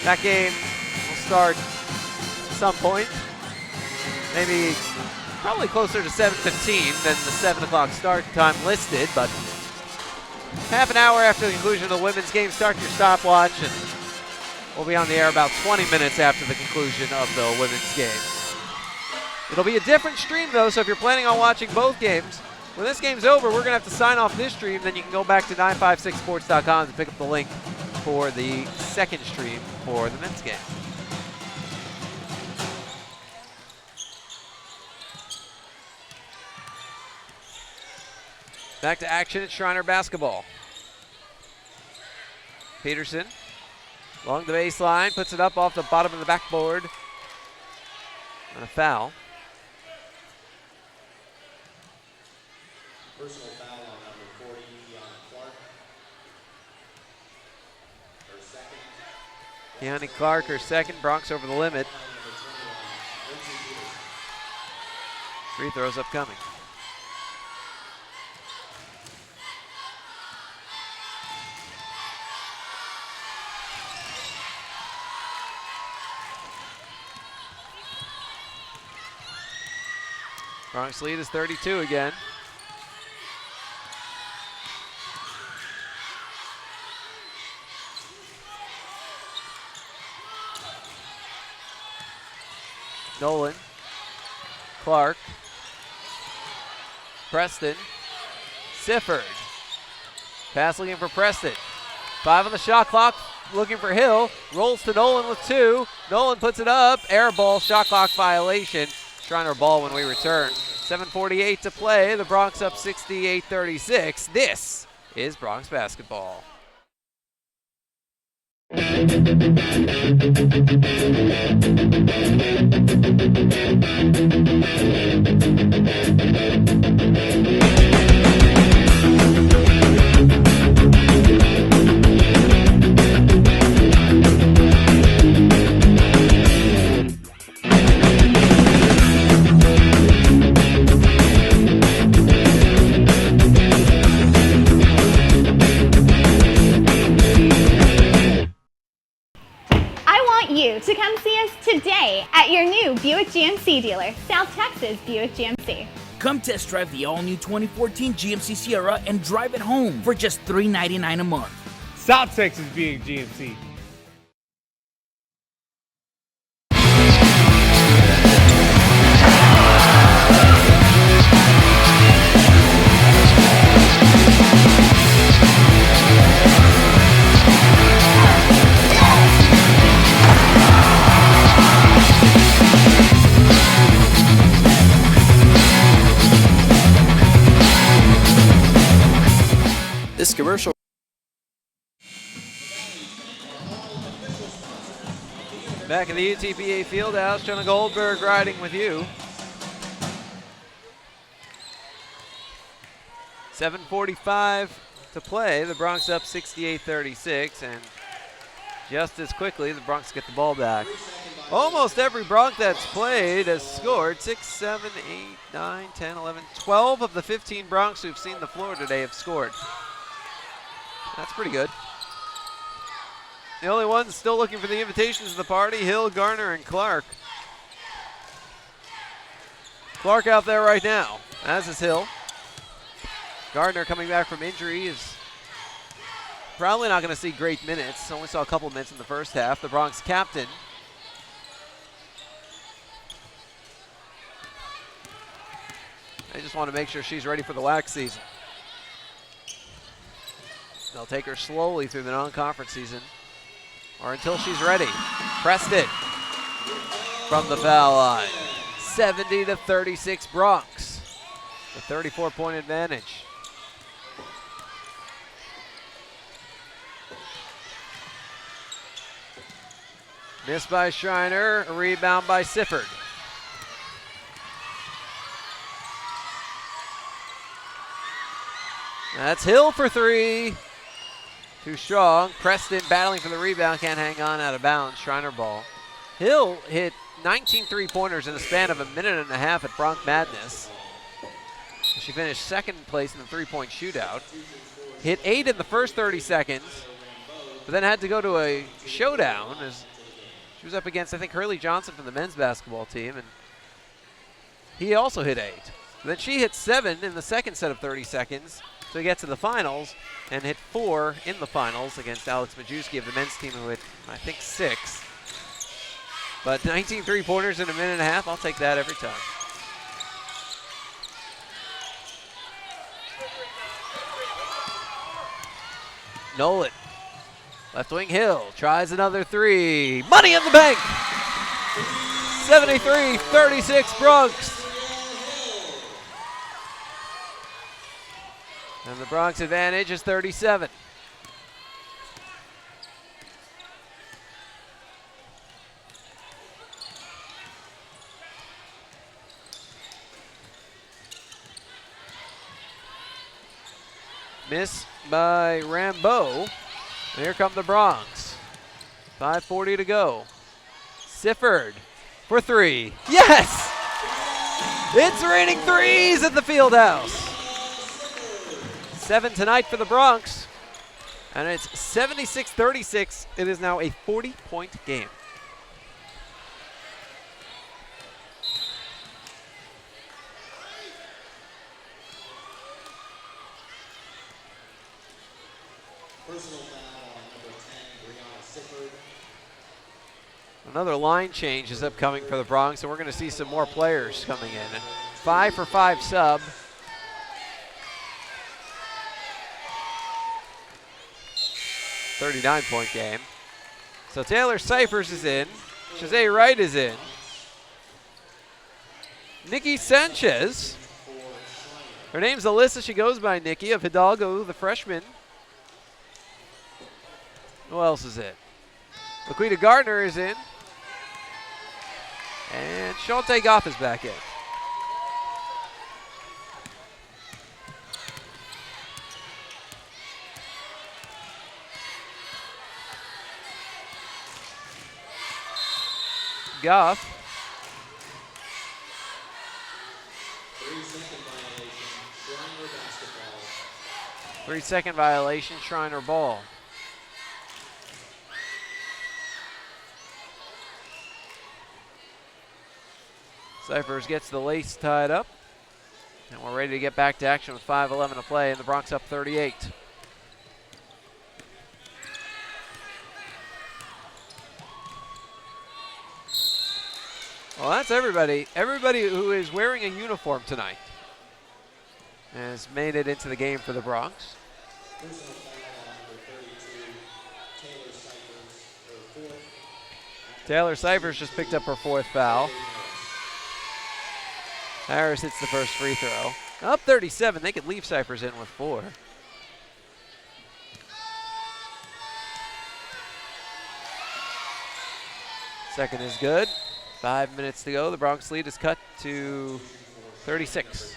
That game will start at some point, maybe probably closer to 7:15 than the 7 o'clock start time listed, but half an hour after the conclusion of the women's game, start your stopwatch, and we'll be on the air about 20 minutes after the conclusion of the women's game. It'll be a different stream though, so if you're planning on watching both games, when this game's over, we're gonna have to sign off this stream, then you can go back to 956sports.com to pick up the link for the second stream for the men's game. Back to action at Schreiner basketball. Peterson along the baseline, puts it up off the bottom of the backboard. And a foul. Personal foul on number 40, Clark. Her second. Keone Clark, her second. Bronx over the limit. Free throws upcoming. Bronx lead is 32 again. Nolan, Clark, Preston, Sifford. Pass looking for Preston. 5 on the shot clock, looking for Hill. Rolls to Nolan with 2. Nolan puts it up, air ball, shot clock violation. Schreiner ball when we return. 7:48 to play. The Bronx up 68-36. This is Bronx basketball. You to come see us today at your new Buick GMC dealer, South Texas Buick GMC. Come test drive the all-new 2014 GMC Sierra and drive it home for just $399 a month. South Texas Buick GMC. This commercial. Back in the UTPA Fieldhouse, Jonah Goldberg riding with you. 7:45 to play. The Bronx up 68-36, and just as quickly, the Bronx get the ball back. Almost every Bronx that's played has scored. 6, 7, 8, 9, 10, 11, 12 of the 15 Bronx who've seen the floor today have scored. That's pretty good. The only ones still looking for the invitations to the party, Hill, Garner, and Clark. Clark out there right now, as is Hill. Gardner coming back from injury is probably not going to see great minutes. Only saw a couple minutes in the first half. The Bronx captain. They just want to make sure she's ready for the WAC season. They'll take her slowly through the non-conference season, or until she's ready. Preston from the foul line. 70-36 Bronx. A 34-point advantage. Missed by Schreiner, a rebound by Sifford. That's Hill for three. Too strong. Preston battling for the rebound, can't hang on, out of bounds. Schreiner ball. Hill hit 19 three-pointers in a span of a minute and a half at Bronx Madness. She finished second place in the three-point shootout. Hit 8 in the first 30 seconds, but then had to go to a showdown as she was up against, I think, Hurley Johnson from the men's basketball team, and he also hit 8. Then she hit 7 in the second set of 30 seconds to get to the finals, and hit 4 in the finals against Alex Majewski of the men's team, who hit, I think, 6. But 19 three-pointers in a minute and a half, I'll take that every time. Nolan, left wing Hill, tries another three. Money in the bank! 73-36 Bronx. And the Bronx advantage is 37. Miss by Rambeau. And here come the Bronx. 5:40 to go. Sifford for three. Yes! It's raining threes at the Fieldhouse. 7 tonight for the Bronx. And it's 76-36. It is now a 40-point game. Personal foul on number 10, Brianna Sifford. Another line change is upcoming for the Bronx, and we're going to see some more players coming in. 5-for-5 sub. $39-point game. So Taylor Cyphers is in. Shazay Wright is in. Nikki Sanchez. Her name's Alyssa. She goes by Nikki of Hidalgo, the freshman. Who else is in? Laquita Gardner is in. And Shante Goff is back in. Goff. 3-second violation, Schreiner ball. Cyphers gets the lace tied up. And we're ready to get back to action with 5:11 to play, and the Bronx up 38. Well, that's everybody. Everybody who is wearing a uniform tonight has made it into the game for the Bronx. Taylor Cyphers just picked up her 4th foul. Harris hits the first free throw. Up 37, they could leave Cyphers in with 4. Second is good. 5 minutes to go. The Bronx lead is cut to 36.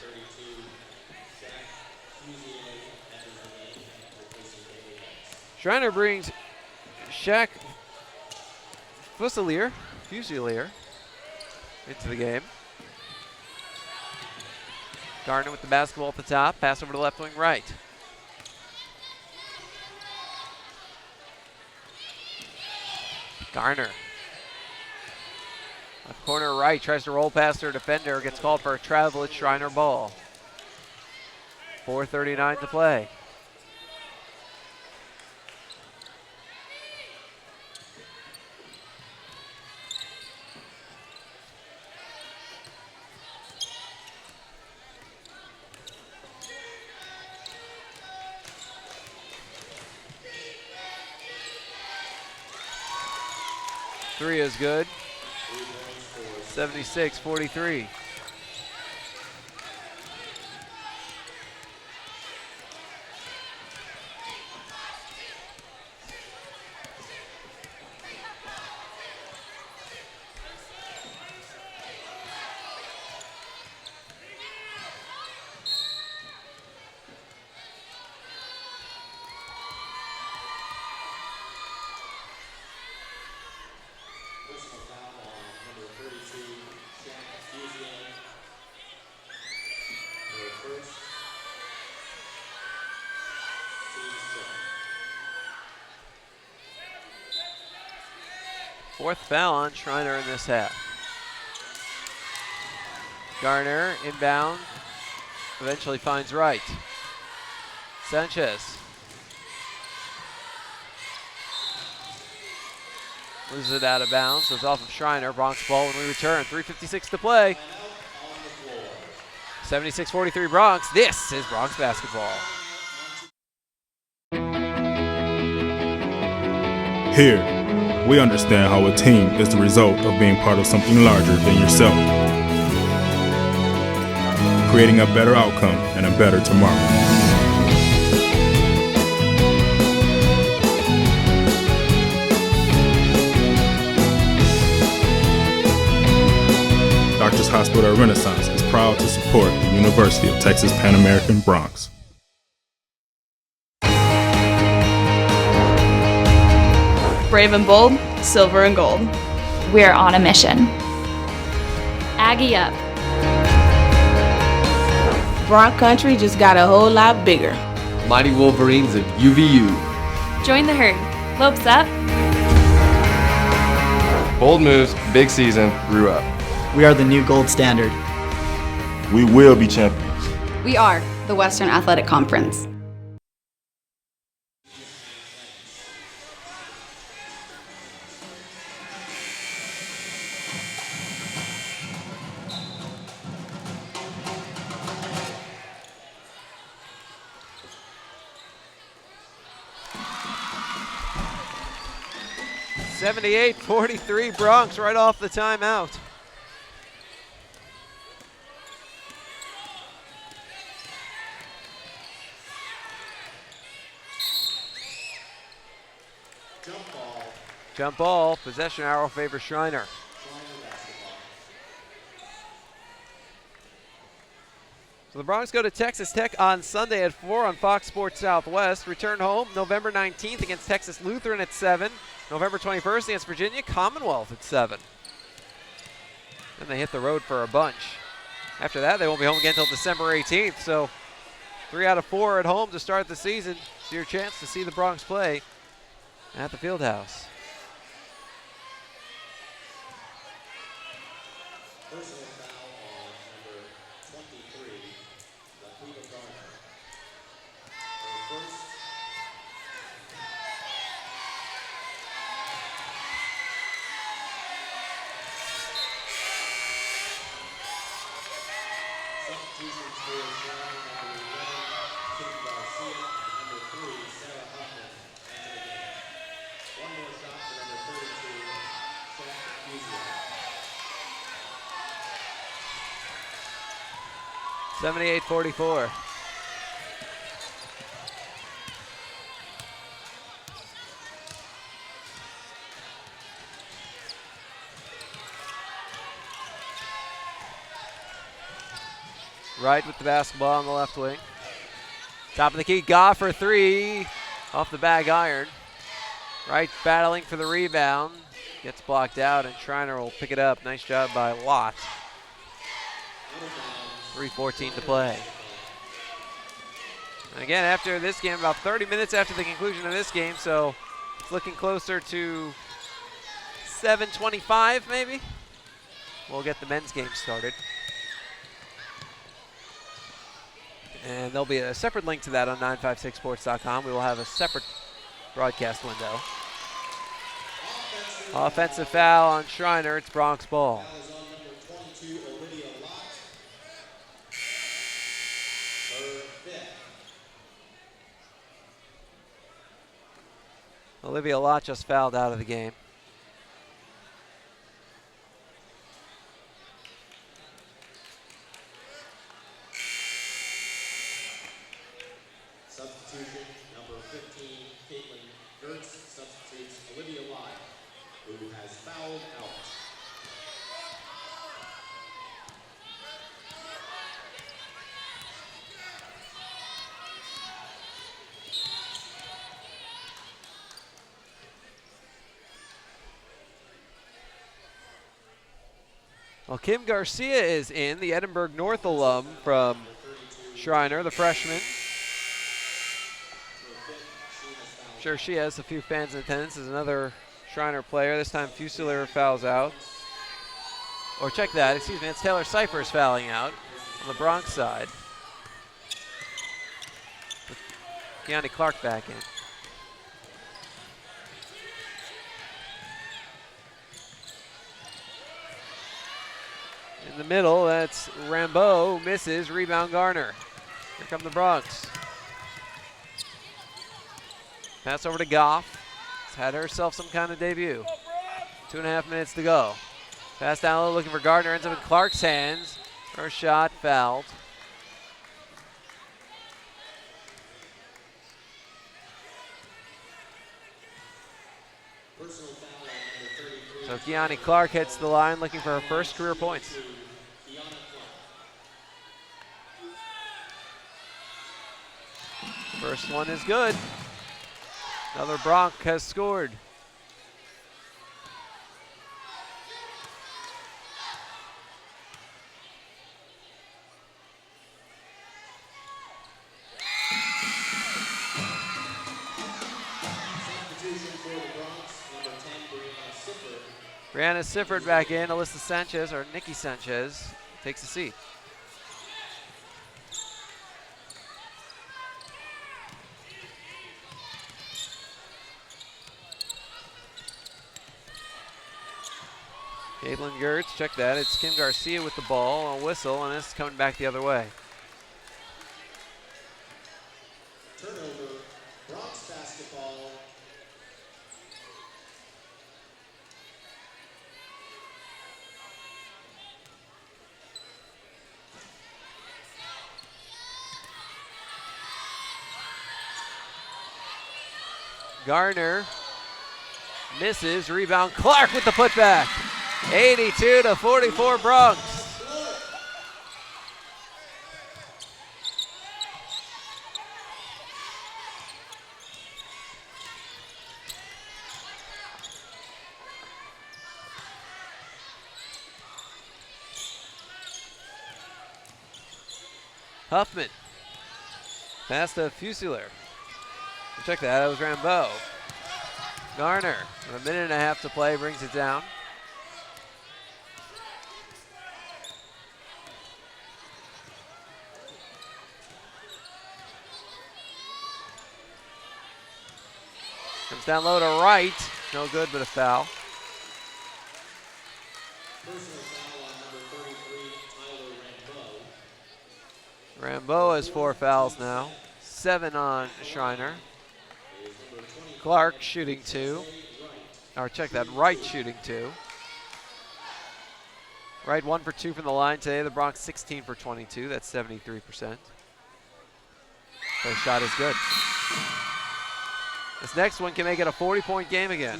Schreiner brings Shaq Fusilier into the game. Gardner with the basketball at the top. Pass over to left wing right. Gardner. Left corner right. Tries to roll past her defender. Gets called for a travel at Schreiner ball. 4:39 to play. Three is good. 76-43. Fourth foul on Schreiner in this half. Garner inbound, eventually finds Wright. Sanchez. Loses it out of bounds, so it's off of Schreiner. Bronx ball when we return. 3:56 to play. 76-43 Bronx. This is Bronx basketball. Here, we understand how a team is the result of being part of something larger than yourself, creating a better outcome and a better tomorrow. Doctors Hospital Renaissance is proud to support the University of Texas Pan American Bronx. Brave and bold, silver and gold. We're on a mission. Aggie up. Bronx country just got a whole lot bigger. Mighty Wolverines of UVU. Join the herd. Lopes up. Bold moves, big season, grew up. We are the new gold standard. We will be champions. We are the Western Athletic Conference. '78-43 Bronx right off the timeout. Jump ball, possession arrow favors Schreiner. So the Bronx go to Texas Tech on Sunday at 4 on Fox Sports Southwest. Return home November 19th against Texas Lutheran at 7. November 21st against Virginia Commonwealth at 7. Then they hit the road for a bunch. After that, they won't be home again until December 18th. So 3 out of 4 at home to start the season. It's your chance to see the Bronx play at the Fieldhouse. Personal foul on number 23, Laquita Garner. Her first. Substitutions for Schreiner, number 11, Kim Garcia, and number 3, Sarah Huffman, enter the game. One more shot for number 32, Shaq Fusio. 78-44. Wright with the basketball on the left wing. Top of the key, Goff for 3. Off the bag iron. Wright battling for the rebound. Gets blocked out, and Schreiner will pick it up. Nice job by Lott. 3:14 to play. And again, after this game, about 30 minutes after the conclusion of this game, so it's looking closer to 7:25 maybe. We'll get the men's game started. And there'll be a separate link to that on 956sports.com. We will have a separate broadcast window. Offensive foul on Schreiner. It's Bronx ball. Olivia Lott just fouled out of the game. Substitution number 15, Caitlin Gertz substitutes Olivia Lott, who has fouled out. Well, Kim Garcia is in, the Edinburgh North alum from Schreiner, the freshman. I'm sure she has a few fans in attendance. Is another Schreiner player. This time Fusilier fouls out. Or check that, excuse me, it's Taylor Cyphers fouling out on the Bronx side. Keani Clark back in. In the middle, that's Rambeau, misses, rebound Garner. Here come the Bronx. Pass over to Goff. Has had herself some kind of debut. 2.5 minutes to go. Pass down low, looking for Gardner, ends up in Clark's hands. First shot fouled. So Keani Clark hits the line looking for her first career points. First one is good. Another Bronx has scored. Brianna Sifford back in. Alyssa Sanchez, or Nikki Sanchez, takes a seat. Caitlin Gertz, check that. It's Kim Garcia with the ball, a whistle, and it's coming back the other way. Turnover, Bronx basketball. Garner Misses. Rebound. Clark with the putback. 82-44 Bronx. Huffman. Pass to Fusilier. Check that was Rambeau. Garner, with a minute and a half to play, brings it down. Comes down low to right. No good, but a foul. Rambeau has 4 fouls now. 7 on Schreiner. Clark shooting 2. Or check that, Wright shooting 2. Wright 1 for 2 from the line today. The Bronx 16 for 22. That's 73%. First shot is good. This next one can make it a 40-point game again.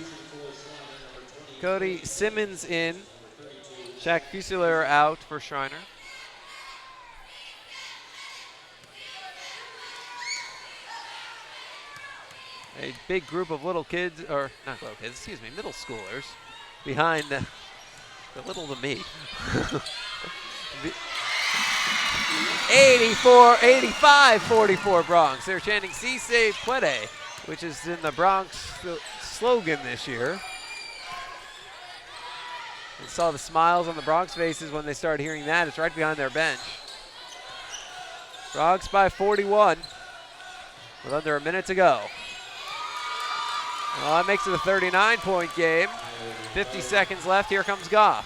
Cody Simmons in. Shaq Fusilier out for Schreiner. A big group of little kids, or not little kids, excuse me, middle schoolers behind the little to me. 85-44 Bronx. They're chanting "Si se puede," which is in the Bronx slogan this year. I saw the smiles on the Bronx faces when they started hearing that. It's right behind their bench. Bronx by 41 with under a minute to go. Well, that makes it a 39-point game. 50 seconds left. Here comes Goff.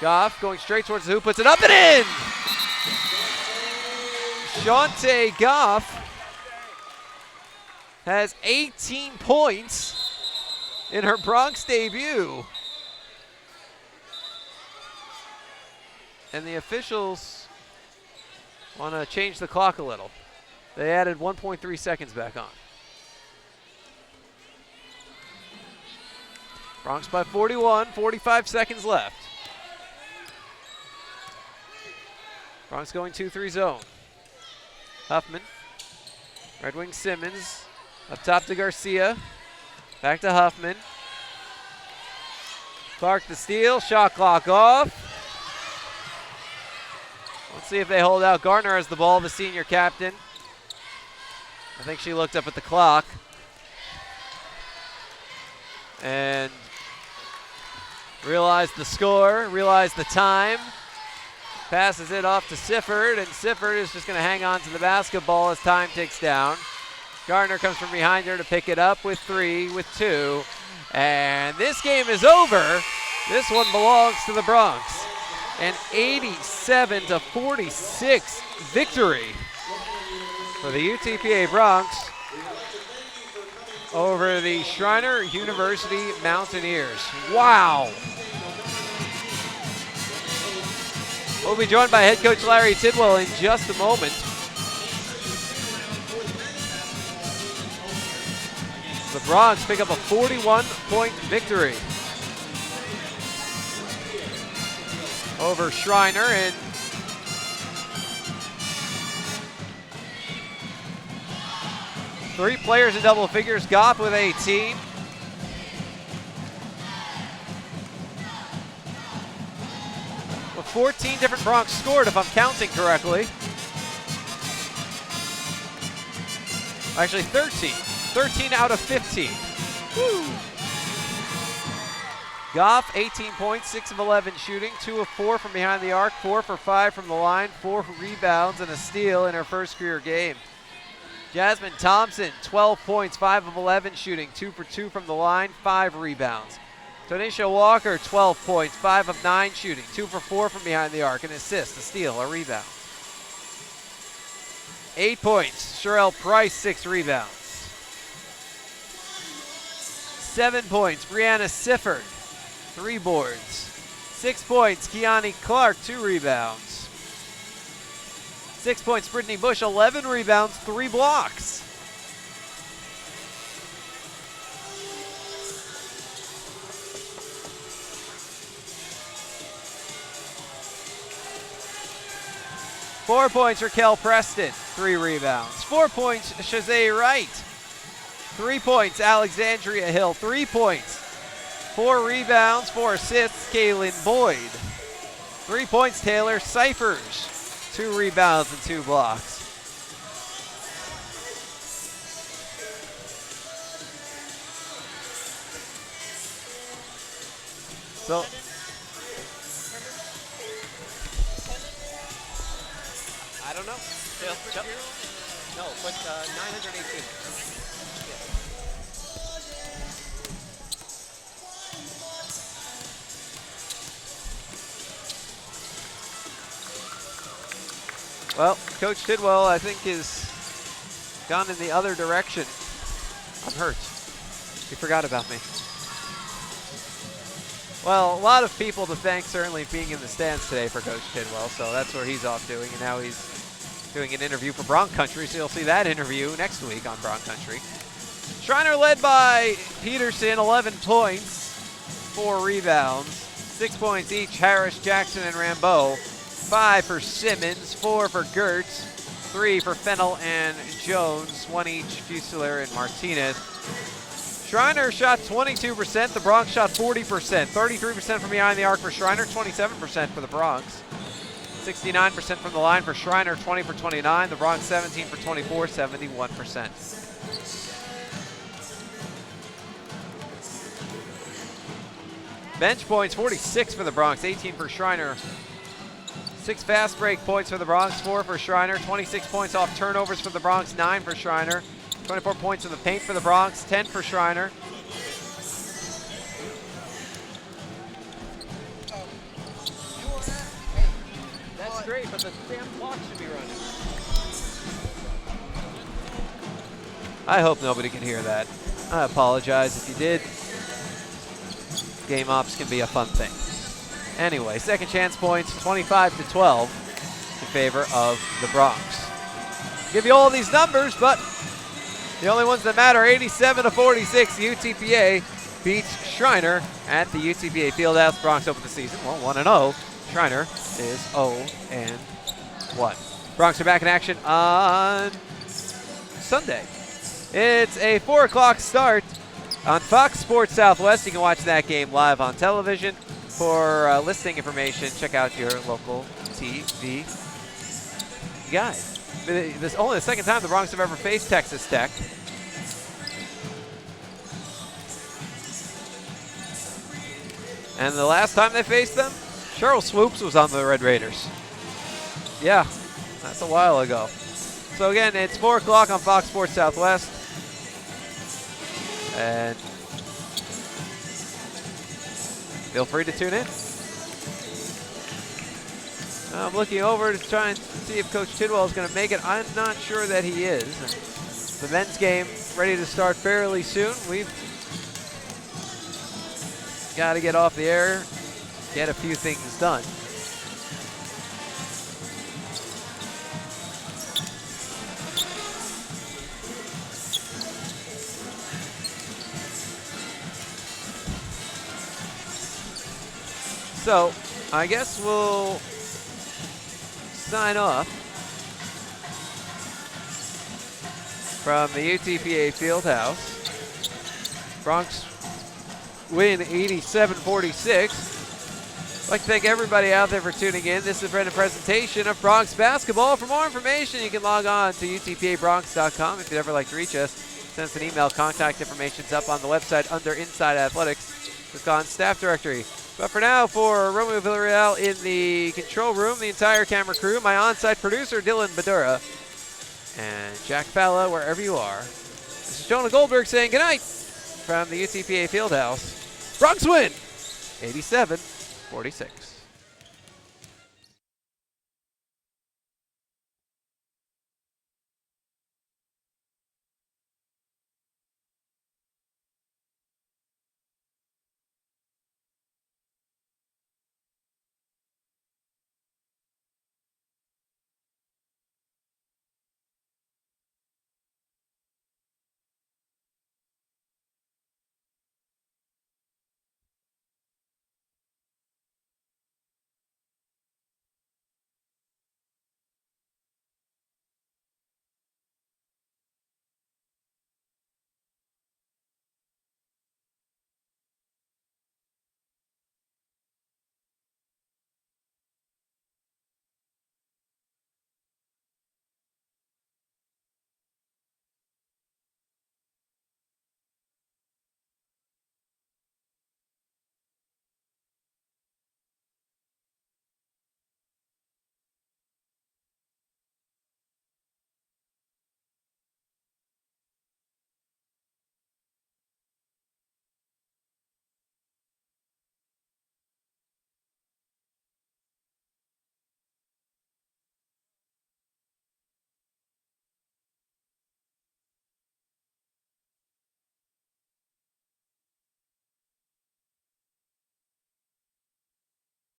Goff going straight towards the hoop, puts it up and in! Shante Goff has 18 points in her Bronx debut. And the officials want to change the clock a little. They added 1.3 seconds back on. Bronx by 41, 45 seconds left. Bronx going 2-3 zone. Huffman, Red Wing Simmons, up top to Garcia, back to Huffman. Clark the steal, shot clock off. Let's see if they hold out. Garner has the ball, the senior captain. I think she looked up at the clock. And realized the score, realized the time. Passes it off to Sifford, and Sifford is just going to hang on to the basketball as time ticks down. Gardner comes from behind her to pick it up with 3, with 2. And this game is over. This one belongs to the Bronx. An 87-46 victory for the UTPA Bronx over the Schreiner University Mountaineers. Wow. We'll be joined by head coach Larry Tidwell in just a moment. The Bronx pick up a 41-point victory over Schreiner, and three players in double figures. Goff with 18. Well, 14 different Bronx scored, if I'm counting correctly. Actually, 13. 13 out of 15. Woo. Goff, 18 points, 6 of 11 shooting, 2 of 4 from behind the arc, 4 for 5 from the line, 4 rebounds, and a steal in her first career game. Jasmine Thompson, 12 points, 5 of 11 shooting, 2 for 2 from the line, 5 rebounds. Tonisha Walker, 12 points, 5 of 9 shooting, 2 for 4 from behind the arc, an assist, a steal, a rebound. 8 points, Sherelle Price, 6 rebounds. 7 points, Brianna Sifford, 3 boards. 6 points, Kiani Clark, 2 rebounds. 6 points, Brittany Bush, 11 rebounds, 3 blocks. 4 points, Raquel Preston. 3 rebounds. 4 points, Shazay Wright. 3 points, Alexandria Hill. 3 points. 4 rebounds, 4 assists, Kaylin Boyd. 3 points, Taylor Cyphers. 2 rebounds and 2 blocks. So, I don't know. No, but 918. Well, Coach Tidwell, I think, is gone in the other direction. I'm hurt. He forgot about me. Well, a lot of people to thank certainly being in the stands today for Coach Tidwell, so that's where he's off doing, and now he's doing an interview for Bronx Country, so you'll see that interview next week on Bronx Country. Schreiner led by Peterson, 11 points, 4 rebounds, 6 points each, Harris, Jackson, and Rambeau. 5 for Simmons, 4 for Gertz, 3 for Fennell and Jones, 1 each, Fusilier and Martinez. Schreiner shot 22%, the Bronx shot 40%, 33% from behind the arc for Schreiner, 27% for the Bronx. 69% from the line for Schreiner, 20 for 29, the Bronx 17 for 24, 71%. Bench points, 46 for the Bronx, 18 for Schreiner. 6 fast break points for the Bronx, 4 for Schreiner. 26 points off turnovers for the Bronx, 9 for Schreiner. 24 points in the paint for the Bronx, 10 for Schreiner. That's great, but the damn clock should be running. I hope nobody can hear that. I apologize if you did. Game ops can be a fun thing. Anyway, second chance points, 25-12 in favor of the Bronx. Give you all these numbers, but the only ones that matter, 87-46, UTPA beats Schreiner at the UTPA Fieldhouse. Bronx opened the season, well, 1-0. Schreiner is 0-1. Bronx are back in action on Sunday. It's a 4 o'clock start on Fox Sports Southwest. You can watch that game live on television. For listing information, check out your local TV guide. This is only the second time the Bronx have ever faced Texas Tech. And the last time they faced them, Cheryl Swoops was on the Red Raiders. Yeah, that's a while ago. So again, it's 4 o'clock on Fox Sports Southwest. And feel free to tune in. I'm looking over to try and see if Coach Tidwell is going to make it. I'm not sure that he is. The men's game ready to start fairly soon. We've got to get off the air, get a few things done. So, I guess we'll sign off from the UTPA Fieldhouse. Bronx win 87-46. I'd like to thank everybody out there for tuning in. This has been a presentation of Bronx basketball. For more information, you can log on to utpabronx.com. If you'd ever like to reach us, send us an email. Contact information's up on the website under Inside Athletics. Click on Staff Directory. But for now, for Romeo Villarreal in the control room, the entire camera crew, my on-site producer, Dylan Badura, and Jack Falla, wherever you are. This is Jonah Goldberg saying goodnight from the UTPA Fieldhouse. Bronx win, 87-46.